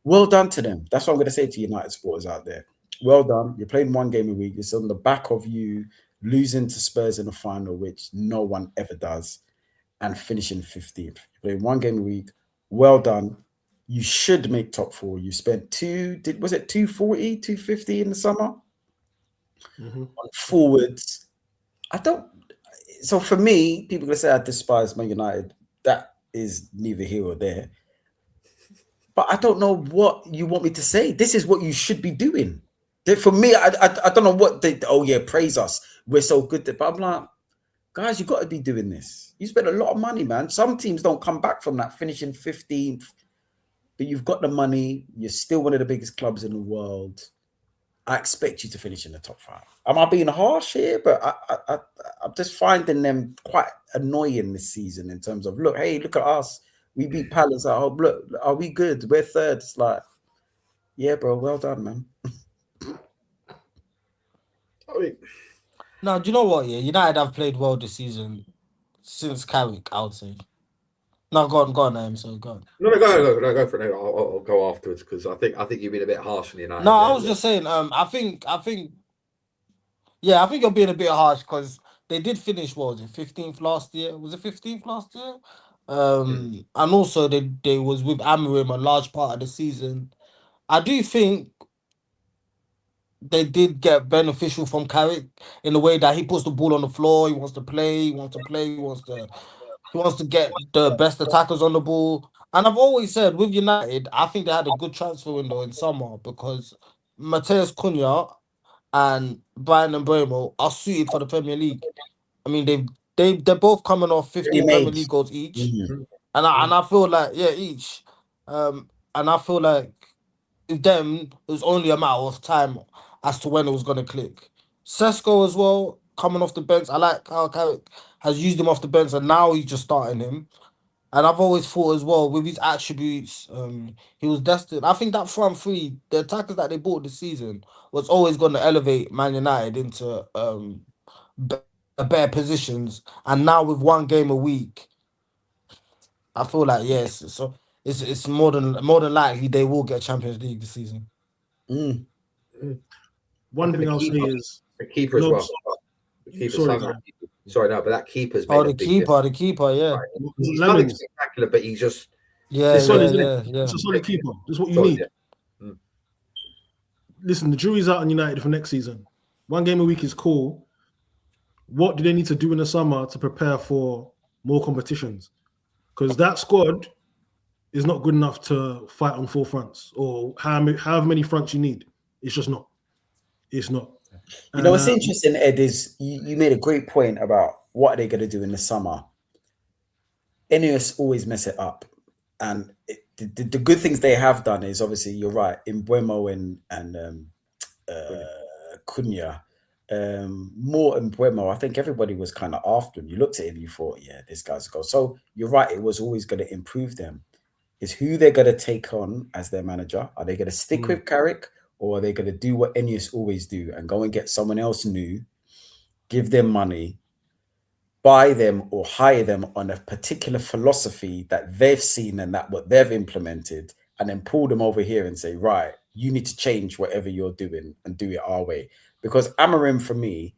Well done to them. That's what I'm going to say to United supporters out there. Well done. You're playing 1 game a week. It's on the back of you losing to Spurs in the final, which no one ever does, and finishing 15th. You're playing 1 game a week. Well done. You should make top 4. You spent 240, 250 in the summer on forwards. So for me, people are going to say I despise Man United. That is neither here or there. But I don't know what you want me to say. This is what you should be doing. For me, I don't know what praise us. We're so good. But I'm like, guys, you got to be doing this. You spend a lot of money, man. Some teams don't come back from that, finishing 15th. But you've got the money. You're still one of the biggest clubs in the world. I expect you to finish in the top 5. Am I being harsh here? But I'm just finding them quite annoying this season in terms of, look at us. We beat Palace at home. Look, are we good? We're 3rd. It's like, yeah, bro, well done, man. Now, do you know what? Yeah, United have played well this season since Carrick, I would say. No, go on, so go on. No, go for it. I'll go afterwards because I think you've been a bit harsh on United. No, I was just saying. I think you're being a bit harsh because they did finish. What was it, 15th last year? Was it 15th last year? And also they was with Amorim a large part of the season. I do think they did get beneficial from Carrick in the way that he puts the ball on the floor. He wants to play. He wants to get the best attackers on the ball. And I've always said with United, I think they had a good transfer window in summer because Mateus Cunha and Brian and Mbeumo are suited for the Premier League. I mean, they're both coming off 15 Premier League goals each, and I feel like each, and I feel like with them it was only a matter of time as to when it was going to click. Sesko as well coming off the bench. I like how Carrick has used him off the bench, and now he's just starting him. And I've always thought as well, with his attributes, he was destined. I think that front three, the attackers that they bought this season, was always going to elevate Man United into better positions. And now with one game a week, I feel like so it's more than likely they will get Champions League this season. One thing I'll say is the keeper as well. Sorry, no, but that keeper's made the keeper, yeah. Right. He's nothing spectacular, but he's just It's a solid keeper. That's what you need. Yeah. Listen, the jury's out on United for next season. One game a week is cool. What do they need to do in the summer to prepare for more competitions? Because that squad is not good enough to fight on four fronts or however many fronts you need. It's just not. It's not. You know what's interesting, Ed, is you made a great point about what are they going to do in the summer. Ineos always mess it up. And the good things they have done is, obviously, you're right, in Mbeumo and Cunha, more in Mbeumo, I think everybody was kind of after him. You looked at him, you thought, yeah, this guy's a goal. So you're right, it was always going to improve them. Is who they're going to take on as their manager. Are they going to stick with Carrick? Or are they going to do what Ineos always do and go and get someone else new, give them money, buy them or hire them on a particular philosophy that they've seen and that what they've implemented, and then pull them over here and say, right, you need to change whatever you're doing and do it our way? Because Amorim, for me,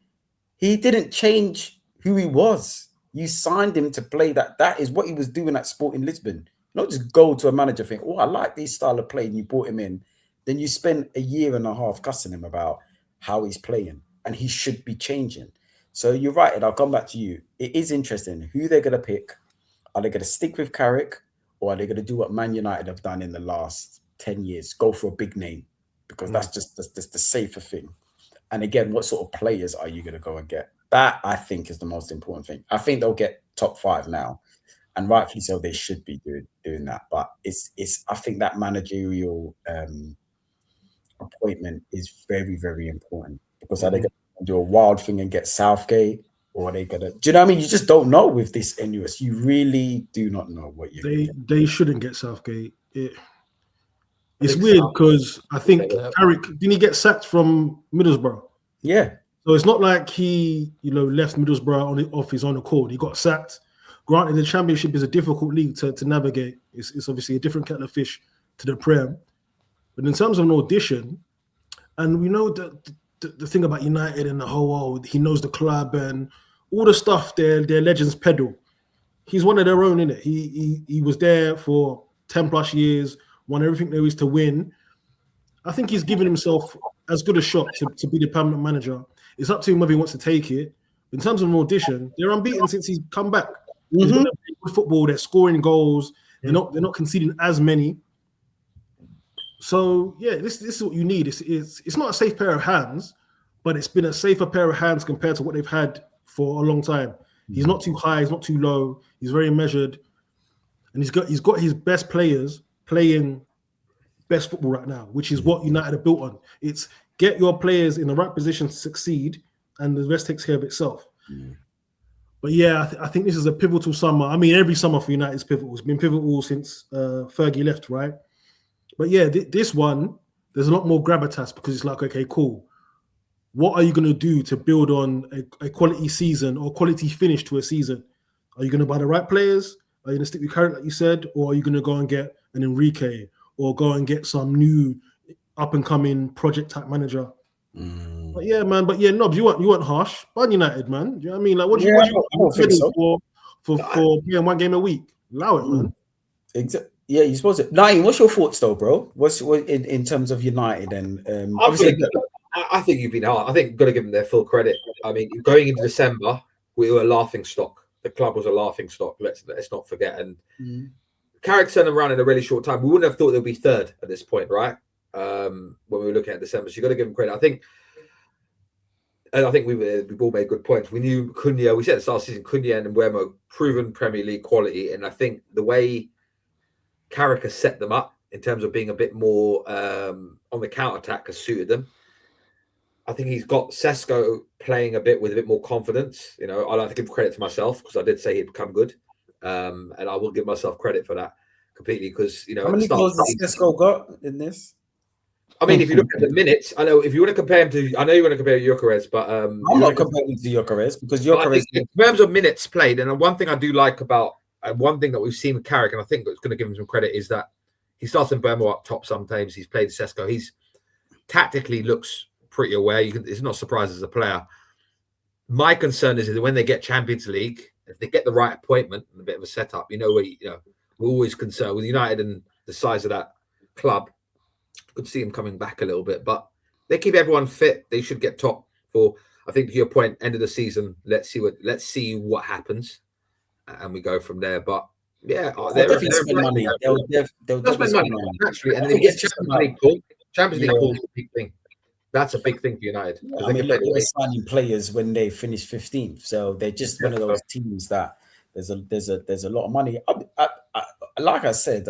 he didn't change who he was. You signed him to play that. That is what he was doing at Sporting Lisbon. Not just go to a manager think, oh, I like this style of play, and you brought him in. Then you spend a year and a half cussing him about how he's playing, and he should be changing. So you're right, and I'll come back to you. It is interesting who they're going to pick. Are they going to stick with Carrick, or are they going to do what Man United have done in the last 10 years? Go for a big name, because that's just the safer thing. And again, what sort of players are you going to go and get? That, I think, is the most important thing. I think they'll get top 5 now, and rightfully so. They should be doing that. But it's I think that managerial appointment is very, very important, because are they going to do a wild thing and get Southgate, or are they going to? Do you know what I mean? You just don't know with this Ineos. You really do not know what you. They shouldn't get Southgate. It's weird because I think Carrick didn't he get sacked from Middlesbrough? Yeah. So it's not like he left Middlesbrough off his own accord. He got sacked. Granted, the Championship is a difficult league to navigate. It's obviously a different kettle of fish to the Prem. But in terms of an audition, and we know the thing about United and the whole, he knows the club and all the stuff their legends peddle. He's one of their own, innit? He was there for 10 plus years, won everything there is to win. I think he's given himself as good a shot to be the permanent manager. It's up to him whether he wants to take it. In terms of an audition, they're unbeaten since he's come back. He's got good football. They're scoring goals. They're not conceding as many. So yeah, this is what you need. It's not a safe pair of hands, but it's been a safer pair of hands compared to what they've had for a long time. He's not too high. He's not too low. He's very measured, and he's got his best players playing best football right now, which is what United are built on. It's get your players in the right position to succeed, and the rest takes care of itself. But yeah, I think this is a pivotal summer. I mean, every summer for United is pivotal. It's been pivotal since Fergie left, right? But yeah, this one, there's a lot more gravitas because it's like, okay, cool. What are you going to do to build on a quality season or quality finish to a season? Are you going to buy the right players? Are you going to stick with Carrick, like you said, or are you going to go and get an Enrique or go and get some new up-and-coming project-type manager? But yeah, man. But yeah, Nobs, you weren't harsh. Man United, man. Do you know what I mean? Like, what do you think so. for being one game a week? Allow it, man. Yeah, you're supposed to. Naeem, what's your thoughts though, bro? What in terms of United and obviously? I think you've been hard. I think you've got to give them their full credit. I mean, going into December, we were a laughing stock. The club was a laughing stock. Let's not forget. And Carrick turned them around in a really short time. We wouldn't have thought they'd be third at this point, right? When we were looking at December, so you got to give them credit. I think we've all made good points. We knew Cunha. We said at the start of the season, Cunha and Mbeumo proven Premier League quality, and I think the way Carrick has set them up in terms of being a bit more on the counter attack has suited them. I think he's got Sesko playing a bit with a bit more confidence. You know, I like to give credit to myself because I did say he'd become good, and I will give myself credit for that completely because how many goals has Sesko got in this? I mean, if you look at the minutes, I know if you want to compare him to, I know you want to compare Gyökeres, but I'm not comparing him to Gyökeres because Gyökeres. In terms of minutes played, and one thing I do like about, one thing that we've seen with Carrick, and I think that's going to give him some credit, is that he starts in Mbeumo up top sometimes. He's played Sesko. He's tactically looks pretty aware. It's not surprised as a player. My concern is that when they get Champions League, if they get the right appointment and a bit of a setup, we're always concerned with United and the size of that club. Could see him coming back a little bit, but they keep everyone fit. They should get top for. I think to your point, end of the season. Let's see what happens, and we go from there. But yeah, they'll spend money. They'll spend money naturally, and then you get Champions League pool. Champions League pool is a big thing. That's a big thing for United. Yeah, I mean, look, they're signing players when they finish 15th, so they're just one of those teams that there's a lot of money. Like I said,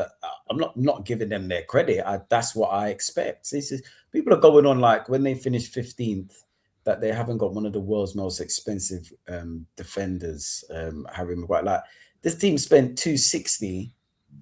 I'm not giving them their credit. That's what I expect. This is people are going on like when they finish 15th that they haven't got one of the world's most expensive defenders. Harry Maguire, like this team spent 260,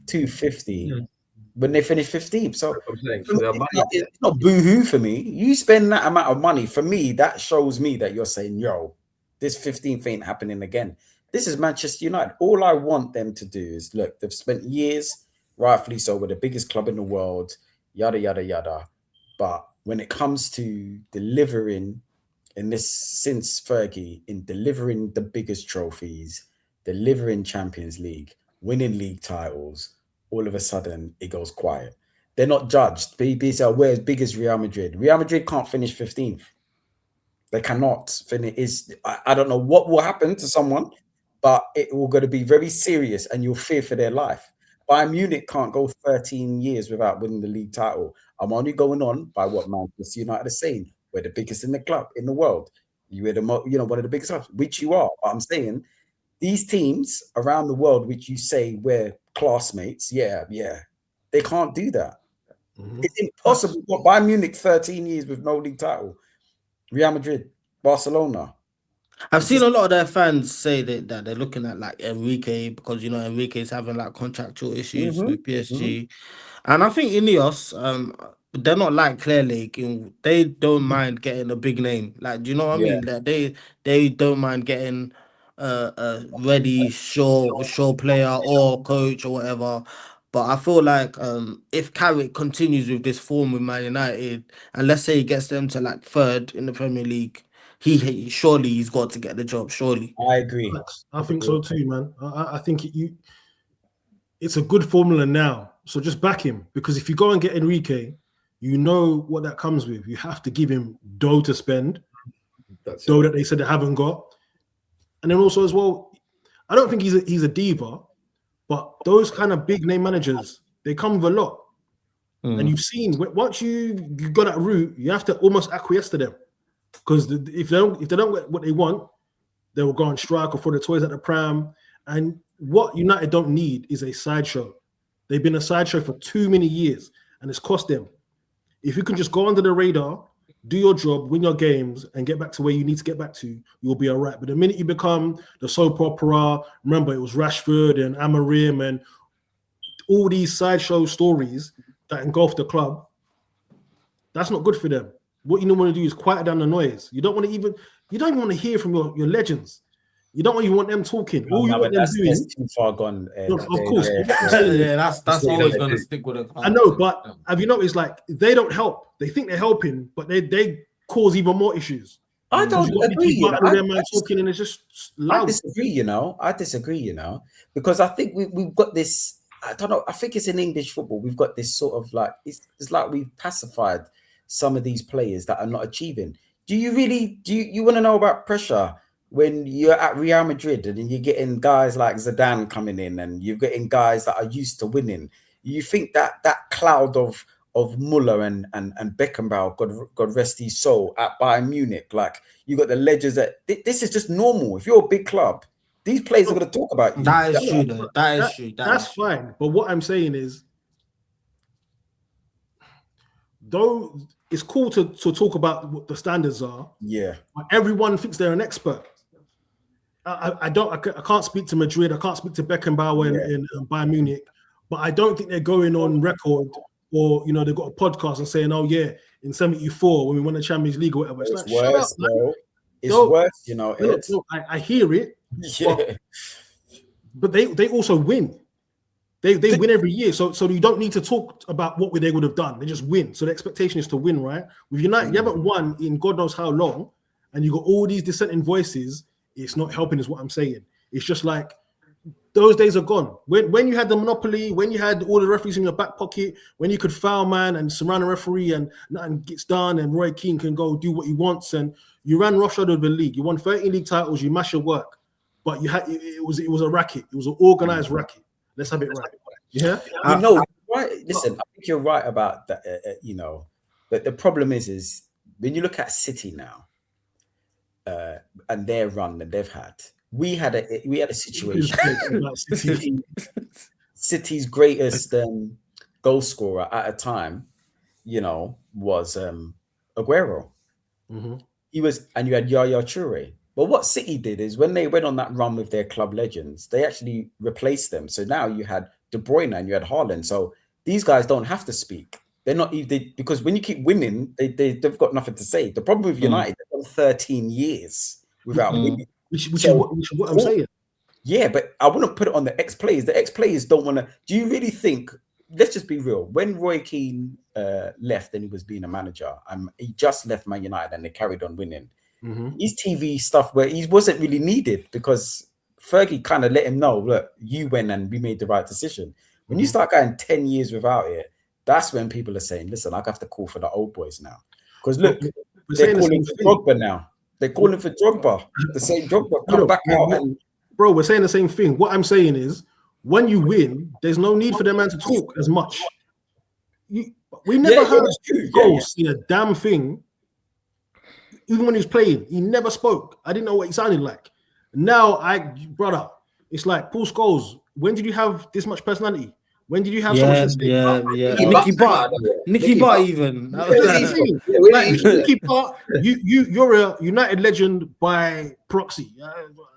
250 when they finish 15th. So it's not boohoo for me. You spend that amount of money for me. That shows me that you're saying, "Yo, this 15th ain't happening again." This is Manchester United. All I want them to do is look, they've spent years, rightfully so, with the biggest club in the world, yada, yada, yada. But when it comes to delivering in this, since Fergie, in delivering the biggest trophies, delivering Champions League, winning league titles, all of a sudden it goes quiet. They're not judged. People say, we're as big as Real Madrid. Real Madrid can't finish 15th. They cannot finish. I don't know what will happen to someone, but it will going to be very serious and you'll fear for their life. Bayern Munich can't go 13 years without winning the league title. I'm only going on by what Manchester United are saying. We're the biggest in the club, in the world. You're one of the biggest clubs, which you are. But I'm saying these teams around the world, which you say we're classmates, they can't do that. It's impossible. Bayern Munich 13 years with no league title. Real Madrid, Barcelona. I've seen a lot of their fans say that they're looking at like Enrique because Enrique's having like contractual issues with PSG, and I think Ineos, they're not like Clear Lake. They don't mind getting a big name. Like, do you know what I mean? That they don't mind getting a ready sure player or coach or whatever. But I feel like if Carrick continues with this form with Man United, and let's say he gets them to like third in the Premier League, he's got to get the job. Surely, I agree. I think so too, man. I think it's a good formula now. So just back him, because if you go and get Enrique, you know what that comes with. You have to give him dough to spend, dough that they said they haven't got, and then also as well, I don't think he's a diva, but those kind of big name managers, they come with a lot, and you've seen once you go that route, you have to almost acquiesce to them. Because if they don't get what they want, they will go on strike or throw the toys at the pram. And what United don't need is a sideshow. They've been a sideshow for too many years, and it's cost them. If you can just go under the radar, do your job, win your games, and get back to where you need to get back to, you'll be all right. But the minute you become the soap opera, remember it was Rashford and Amorim and all these sideshow stories that engulf the club, that's not good for them. What you don't want to do is quiet down the noise. You don't even want to hear from your legends. You don't even want them talking. All you want them doing. That's too far gone. No, of course. That's always going to stick with it. I know, but have you noticed, like, they don't help. They think they're helping, but they cause even more issues. I don't agree. Talking and it's just loud. I disagree, because I think we've got this. I don't know. I think it's in English football. We've got this sort of like it's like we've pacified some of these players that are not achieving. Do you want to know about pressure when you're at Real Madrid and you're getting guys like Zidane coming in and you're getting guys that are used to winning? You think that cloud of Muller and Beckenbauer, God rest his soul, at Bayern Munich, like you got the legends that this is just normal. If you're a big club, these players are going to talk about you. That is true, though. That is true. That's fine. But what I'm saying is, though it's cool to talk about what the standards are. Yeah. But everyone thinks they're an expert. I can't speak to Madrid. I can't speak to Beckenbauer in Bayern Munich. But I don't think they're going on record or, they've got a podcast and saying, oh, yeah, in 74 when we won the Champions League or whatever. It's worse, bro. It's worse, I hear it. Yeah. But they also win. They win every year. So you don't need to talk about what they would have done. They just win. So the expectation is to win, right? With United, you haven't won in God knows how long, and you got all these dissenting voices. It's not helping, is what I'm saying. It's just like those days are gone. When you had the monopoly, when you had all the referees in your back pocket, when you could foul man and surround a referee and nothing gets done, and Roy Keane can go do what he wants, and you ran roughshod of the league. You won 13 league titles. You mash your work, but it was a racket. It was an organized racket. Let's have it right. Yeah, right. Listen, I think you're right about that. But the problem is when you look at City now, and their run that they've had, we had a situation. City's greatest goal scorer at a time, was Aguero. Mm-hmm. And you had Yaya Toure. But what City did is when they went on that run with their club legends, they actually replaced them. So now you had De Bruyne and you had Haaland. So these guys don't have to speak. They're not even because when you keep winning, they've got nothing to say. The problem with United, they've done 13 years without winning. Which is what I'm saying. Yeah, but I wouldn't put it on the ex-players. The ex-players don't want to. Do you really think? Let's just be real. When Roy Keane left and he was being a manager, he just left Man United and they carried on winning. Mm-hmm. His TV stuff where he wasn't really needed because Fergie kind of let him know, look, you went and we made the right decision. When you start going 10 years without it, that's when people are saying, listen, I have to call for the old boys now. Because look, they're calling for Drogba now. They're calling for Drogba. The same Drogba come back out. Bro, we're saying the same thing. What I'm saying is, when you win, there's no need for them man to talk as much. We never heard goals in a damn thing. Even when he was playing, he never spoke. I didn't know what he sounded like. Now, brother, it's like Paul Scholes. When did you have this much personality? When did you have so much? Nicky Butt even. Nicky Butt, you're a United legend by proxy.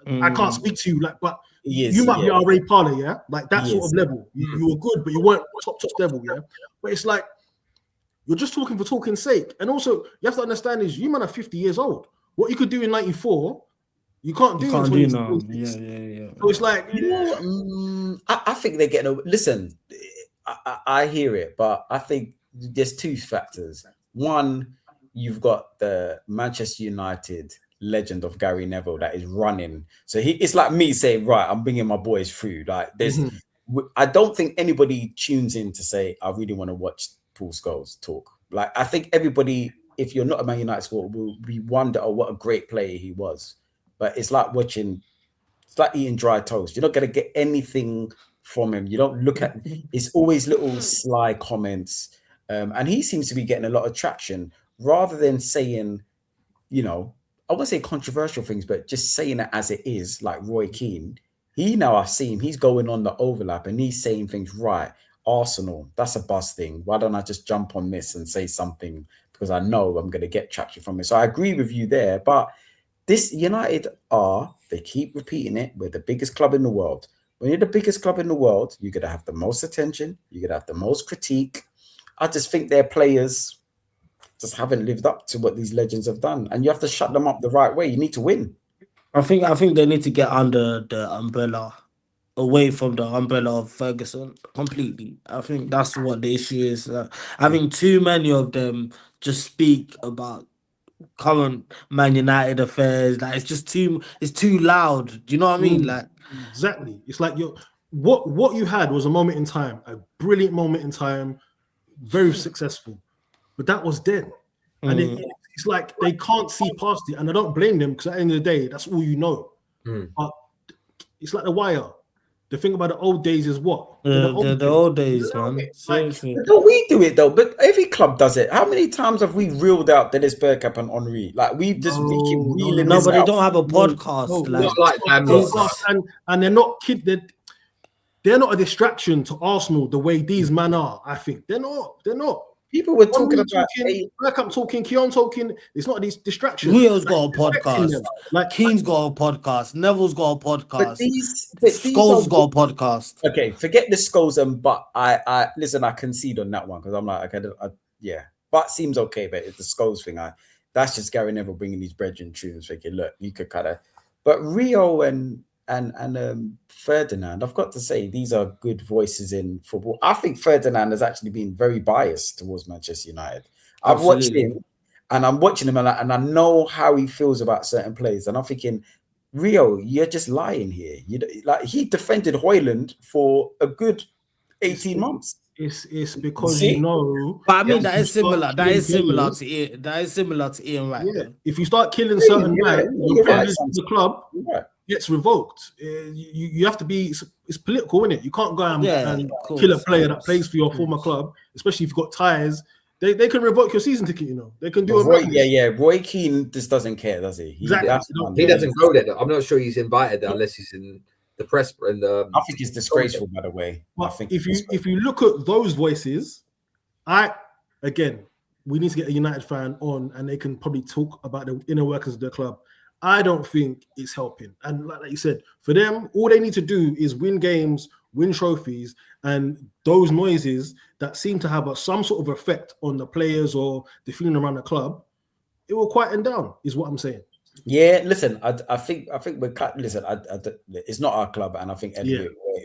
I can't speak to you, but you might be our Ray Parler, yeah? Like that sort of level. You were good, but you weren't top level, yeah? But it's like, you're just talking for talking's sake. And also, you have to understand is you man are 50 years old. What you could do in 94, you can't do in 2026. Yeah. So it's like, I think they're getting listen, I hear it, but I think there's two factors. One, you've got the Manchester United legend of Gary Neville that is running. So it's like me saying, right, I'm bringing my boys through. Like I don't think anybody tunes in to say, I really want to watch Paul Scholes talk. Like I think everybody, if you're not a Man United supporter, will wonder, oh, what a great player he was. But it's like eating dry toast. You're not going to get anything from him. You don't look at, it's always little sly comments. And he seems to be getting a lot of traction rather than saying, I won't say controversial things, but just saying it as it is, like Roy Keane. I see him, he's going on the overlap and he's saying things right. Arsenal, that's a buzz thing. Why don't I just jump on this and say something because I know I'm going to get traction from it. So I agree with you there. But this United they keep repeating it, we're the biggest club in the world. When you're the biggest club in the world, you're going to have the most attention. You're going to have the most critique. I just think their players just haven't lived up to what these legends have done. And you have to shut them up the right way. You need to win. I think they need to get under the umbrella, away from the umbrella of Ferguson completely. I think that's what the issue is. I think too many of them just speak about current Man United affairs. Like it's too loud. Do you know what I mean? Like exactly. It's like what you had was a moment in time, a brilliant moment in time, very successful. But that was then. And it's like they can't see past it. And I don't blame them, because at the end of the day, that's all you know. But it's like The Wire. The thing about the old days is what? the old days, man. Seriously. Don't we do it though? But every club does it. How many times have we reeled out Dennis Bergkamp and Henry? Like we keep reeling No, this but out. they don't have a podcast. And they're not they're not a distraction to Arsenal the way these men are. I think they're not. People were talking about Bergkamp talking, Keon talking. It's not these distractions. Rio's got a podcast. Like Keane's got a podcast. Neville's got a podcast. Scholes got a podcast. Okay, forget the Scholes, but I listen. I concede on that one, because I'm like, okay, yeah, but seems okay. But it's the Scholes thing. That's just Gary Neville bringing these brethren tunes. Thinking, look, you could kind of, but Rio and Ferdinand, I've got to say, these are good voices in football. I think Ferdinand has actually been very biased towards Manchester United. I've watched him, and I'm watching him, and I know how he feels about certain players. And I'm thinking, Rio, you're just lying here. Like he defended Højlund for a good 18 months. It's because you know. But I mean, that is similar to Ian Wright. Yeah. If you start killing certain men, the club gets revoked. You have to be. It's political, isn't it? You can't go and kill a player that plays for your former club, especially if you've got ties. They can revoke your season ticket. You know, they can do it. Roy Keane just doesn't care, does he? He doesn't go there. I'm not sure he's invited there unless he's in the press. I think it's disgraceful, by the way. But I think if you look at those voices, we need to get a United fan on, and they can probably talk about the inner workings of their club. I don't think it's helping. And like you said, for them, all they need to do is win games, win trophies, and those noises that seem to have some sort of effect on the players or the feeling around the club, it will quieten down, is what I'm saying. Yeah, listen, I think we're listen. It's not our club, and I think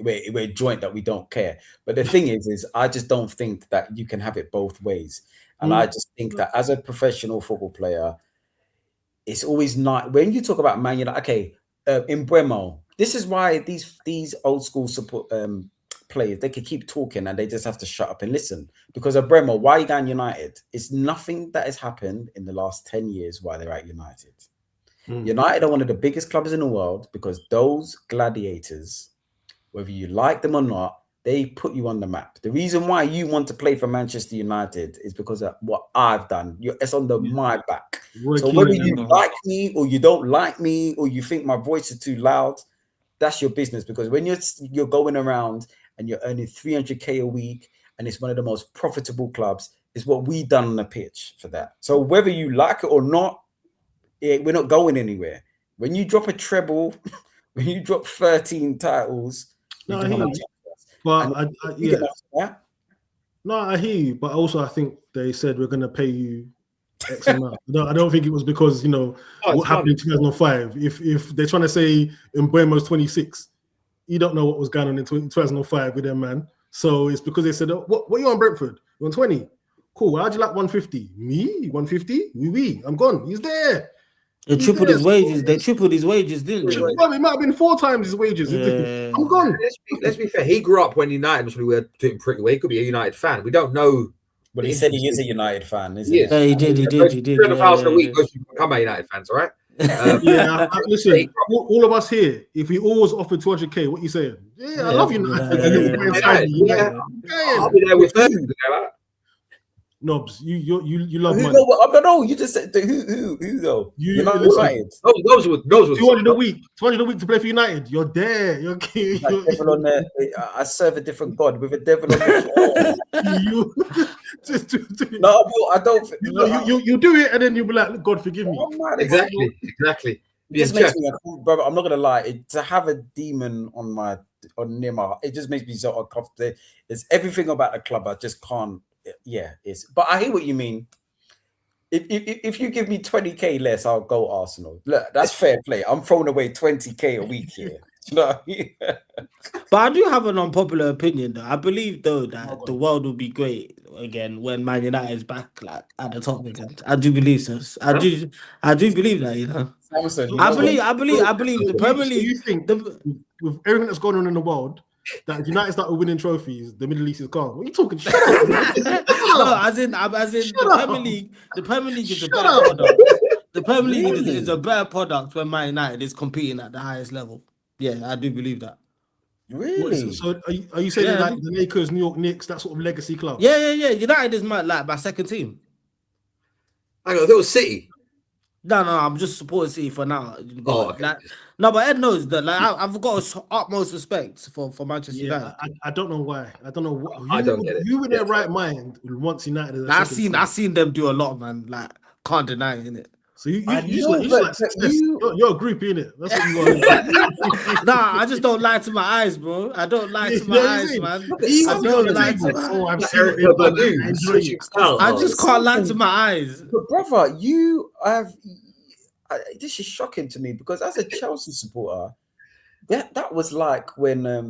we're joint that we don't care. But the thing is I just don't think that you can have it both ways. And I just think that as a professional football player, it's always not when you talk about Man United. Okay, in Bremo, this is why these old school support players, they can keep talking and they just have to shut up and listen. Because of Bremo, why are you going United? It's nothing that has happened in the last 10 years why they're at United. United are one of the biggest clubs in the world because those gladiators, whether you like them or not, they put you on the map. The reason why you want to play for Manchester United is because of what I've done. It's under my back. So whether you like me or you don't like me or you think my voice is too loud, that's your business. Because when you're going around and you're earning 300k a week and it's one of the most profitable clubs, is what we done on the pitch for that. So whether you like it or not, we're not going anywhere. When you drop a treble, when you drop 13 titles, I hear you. But also I think they said we're going to pay you X amount. I don't think it was because what happened in 2005. If they're trying to say Mbeumo's 26, you don't know what was going on in 2005 with them, man. So it's because they said, what are you on Brentford? You're on 20. Cool. How'd you like 150? Me? 150? Oui. I'm gone. He's there. They tripled his wages. They tripled his wages, didn't they? Well, it might have been 4 times his wages. Yeah. I'm gone. Let's be fair. He grew up when United was really doing pretty well. He could be a United fan. We don't know. But he said he is a United fan, isn't he? Yeah, he did. He did. $200,000 a week goes to become a United fans, all right? Listen, all of us here, if we always offer 200k, what are you saying? I love United. I'll be there with them. Nobs, you love money. No, you just said who though? You're not United. Those were 200 a week. 200 a week to play for United. You're there. You're devil on there. I serve a different God with a devil on the No, I don't. You do it and then you'll be like, God forgive me. Exactly. It just makes me, brother. I'm not gonna lie. To have a demon on near my heart, it just makes me so uncomfortable. It's everything about the club. I just can't. But I hear what you mean. If you give me 20k less, I'll go Arsenal. Look, that's fair play. I'm throwing away 20k a week here. You know what I mean? But I do have an unpopular opinion, though. I believe, though, that the world will be great again when Man United is back, like at the top again. I do believe so. I do believe that. You know, Samson, I believe the Premier League. You think with everything that's going on in the world, that if United start winning trophies, the Middle East is gone? What are you talking? Shut up. No, as in the Premier League is a better product. The Premier League is a better product when Man United is competing at the highest level. Yeah, I do believe that. Really? So are you saying like the Lakers, New York Knicks, that sort of legacy club? Yeah. United is my second team. Hang on, that was City. No, I'm just supporting City for now. Okay. But Ed knows that. Like, I've got utmost respect for Manchester United. I don't know why. I don't know what. I don't get it. You in their right mind wants United. I've seen them do a lot, man. Like, can't deny it, innit? So you're a groupie, innit? That's what you are. Nah, I just don't lie to my eyes, bro. I don't lie to my eyes, man. I don't lie to my eyes. Oh, I'm serious. I just can't lie to my eyes. But brother, you have. This is shocking to me because as a Chelsea supporter, that was like when a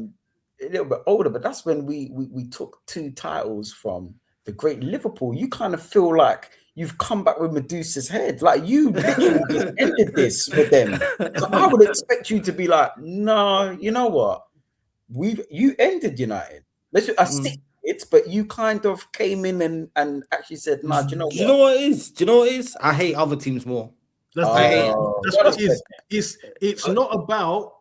little bit older, but that's when we took 2 titles from the great Liverpool. You kind of feel like you've come back with Medusa's head. Like you literally just ended this with them. So I would expect you to be like, no, you know what? You ended United. I see it, but you kind of came in and actually said, nah, do you know what? Do you know what it is? I hate other teams more. That's what it is. It's not about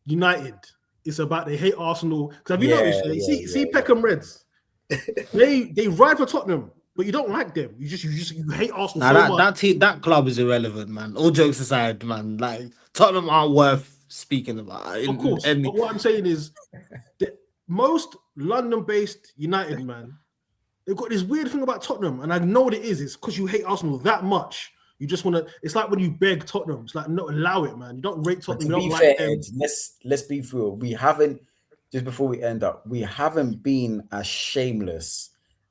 United. It's about they hate Arsenal. Because have you noticed? See Peckham Reds. They ride for Tottenham, but you don't like them. You hate Arsenal so much. That club is irrelevant, man. All jokes aside, man. Like Tottenham aren't worth speaking about. Of course. But what I'm saying is that most London-based United, man, they've got this weird thing about Tottenham, and I know what it is. It's because you hate Arsenal that much. You just want to. It's like when you beg Tottenham. It's like, no, allow it, man. You don't rate Tottenham. To be fair, Ed, let's be real. We haven't. Just before we end up, we haven't been as shameless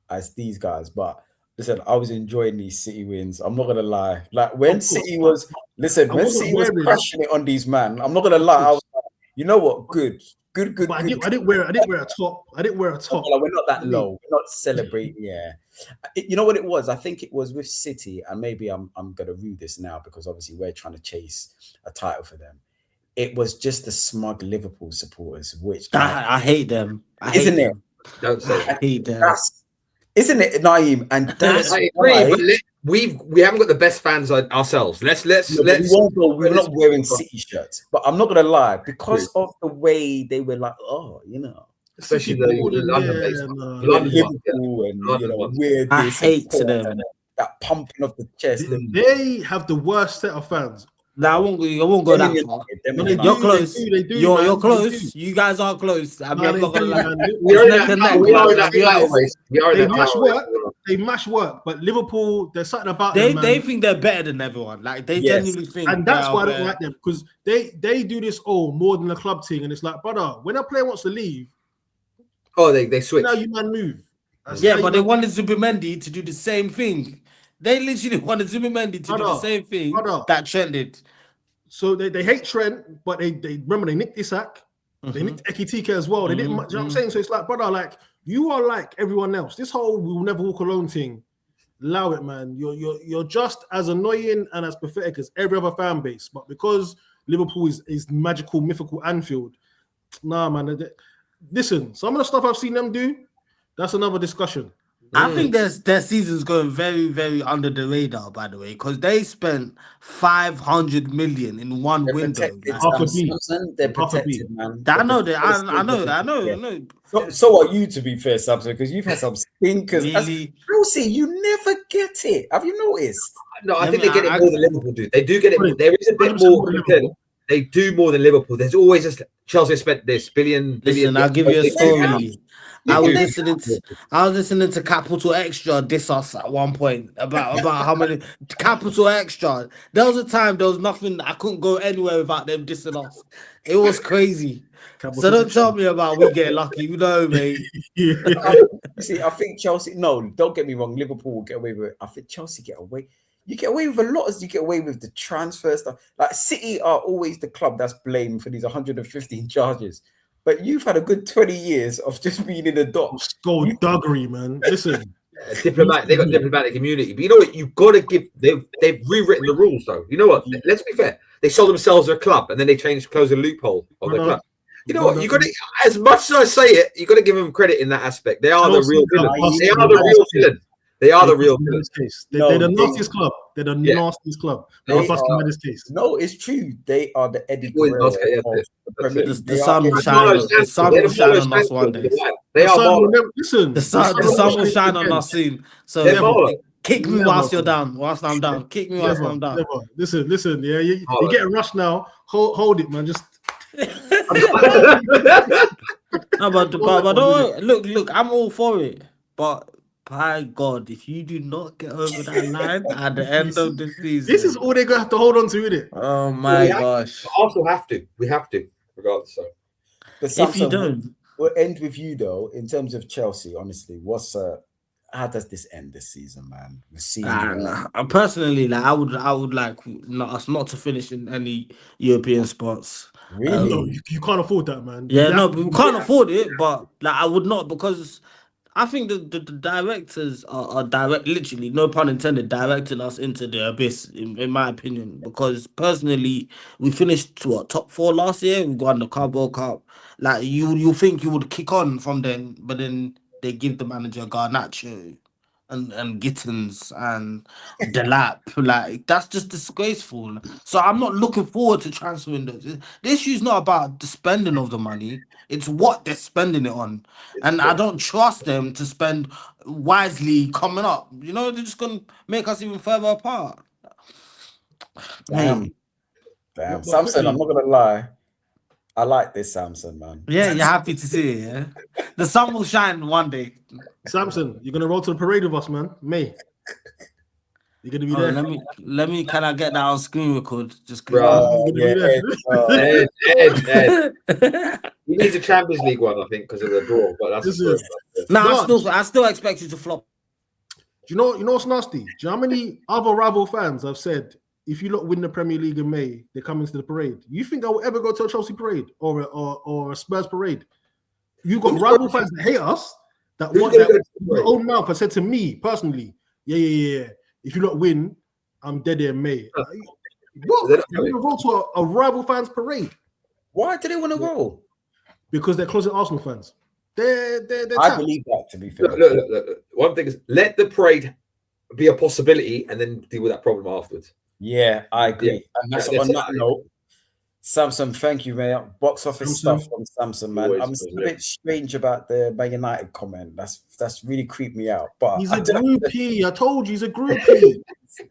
as these guys. But listen, I was enjoying these City wins. I'm not gonna lie. Like when City was crashing it on these man, I'm not gonna lie. I was like, you know what? Good. But I didn't wear a top. Like, we're not that low. We're not celebrating. Yeah. You know what it was? I think it was with City, and maybe I'm gonna rue this now because obviously we're trying to chase a title for them. It was just the smug Liverpool supporters, which I hate them. Isn't it? Don't say I hate them. Isn't it, Naeem? And that's I agree, but we haven't got the best fans ourselves. Let's. We're not wearing City shirts, but I'm not gonna lie because of the way they were like, oh, you know. Especially the Liverpool and weird. I hate them. That pumping of the chest. They have the worst set of fans. Nah, I won't go that far. You're close. You're close. You guys are close. I'm not gonna lie. They mash work, but Liverpool, there's something about them. They think they're better than everyone. Like they genuinely think, and that's why I don't like them because they do this more than a club thing, and it's like, brother, when a player wants to leave, they switch. Now you man move. But they wanted Zubimendi to do the same thing. They literally wanted Zubimendi to do the same thing that Trent did. So they hate Trent, but they remember they nicked Isak, they nicked Ekitike as well. They didn't. You know what I'm saying? So it's like, brother, like you are like everyone else. This whole "we'll never walk alone" thing, allow it, man. You're just as annoying and as pathetic as every other fan base, but because Liverpool is magical, mythical Anfield, nah, man. Listen, some of the stuff I've seen them do, that's another discussion. I think their season's going very, very under the radar, by the way, because they spent 500 million in one window. They're protected, man. I know. So are you, to be fair, Samson, because you've had some stinkers. Really? Chelsea, you never get it. Have you noticed? No, I think they get it more than Liverpool do. They do get it. There is a bit more. They do more than Liverpool. There's always just Chelsea spent this billion. Listen, I'll give you a story. I was listening to Capital Extra diss us at one point about how many Capital Extra. There was a time there was nothing I couldn't go anywhere without them dissing us. It was crazy. So don't tell me about we get lucky. You know, mate. See, I think Chelsea. No, don't get me wrong. Liverpool will get away with it. I think Chelsea get away. You get away with a lot as you get away with the transfer stuff. Like City are always the club that's blamed for these 115 charges. But you've had a good 20 years of just being in the dock. Skullduggery, man. Listen. They got diplomatic immunity. But you know what? You've got to give... They've rewritten the rules, though. You know what? Let's be fair. They sold themselves a club, and then they closed a loophole of the club. You know what? You got to... As much as I say it, you got to give them credit in that aspect. They are the real villains. They are the real villains. They are the real villains. They're the nastiest club. They're the nastiest club. They're busting this case. No, it's true. They are the Eddie Guerrero. The sun will shine. The sun will shine on us one day. Listen, the sun will shine on us soon. So kick me whilst you're down. Whilst I'm down. Kick me whilst I'm down. Listen. Yeah, you're getting rushed now. Hold it, man. Just. No, but don't look. I'm all for it, but. By God, if you do not get over that line at the end of the season, this is all they're gonna have to hold on to, isn't it? Oh my gosh! Also have to. We have to, regardless. So, but if you don't, we'll end with you though. In terms of Chelsea, honestly, how does this end this season, man? Personally, like I would like us not to finish in any European spots. Really? No, you can't afford that, man. Yeah, no, we can't afford it. But like, I would not because. I think the directors are literally, no pun intended, directing us into the abyss, in my opinion. Because personally, we finished top 4 last year. We won the Carabao Cup. Like you think you would kick on from then, but then they give the manager Garnacho and Gittins and Delap. Like that's just disgraceful. So I'm not looking forward to transfer windows. The issue is not about the spending of the money. It's what they're spending it on. And I don't trust them to spend wisely coming up. You know, they're just going to make us even further apart. Damn. Samson, I'm not going to lie. I like this Samson, man. Yeah, you're happy to see it, yeah? The sun will shine one day. Samson, you're going to roll to the parade with us, man. May. You're going to be there. Let me, can I get that on screen record? Just bro, Ed. We need a Champions League one, I think, because of the draw. But that's I still expect you to flop. Do you know what's nasty? Do you know how many other rival fans have said, if you lot win the Premier League in May, they come into the parade? You think I will ever go to a Chelsea parade or a Spurs parade? You got rival fans that hate us, that want that own mouth have said to me personally, yeah. If you lot win, I'm dead in May. What? They're going to roll to a rival fans parade. Why do they want to roll? Because they're closet Arsenal fans. They're I believe that, to be fair. Look. One thing is, let the parade be a possibility and then deal with that problem afterwards. Yeah, I agree. Yeah. And that's on that note. Samson, thank you, mate. Box office stuff from Samson, man. I'm a bit strange about the Man United comment. That's really creeped me out. But he's a groupie. I told you he's a groupie.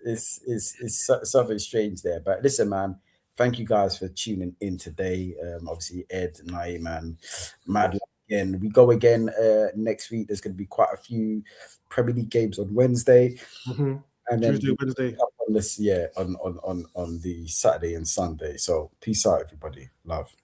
It's something strange there. But listen, man, thank you guys for tuning in today. Obviously, Ed, Naeem, and Mad again. We go again next week. There's going to be quite a few Premier League games on Wednesday. Mm-hmm. And then Tuesday, Wednesday. On this, on the Saturday and Sunday. So peace out, everybody. Love.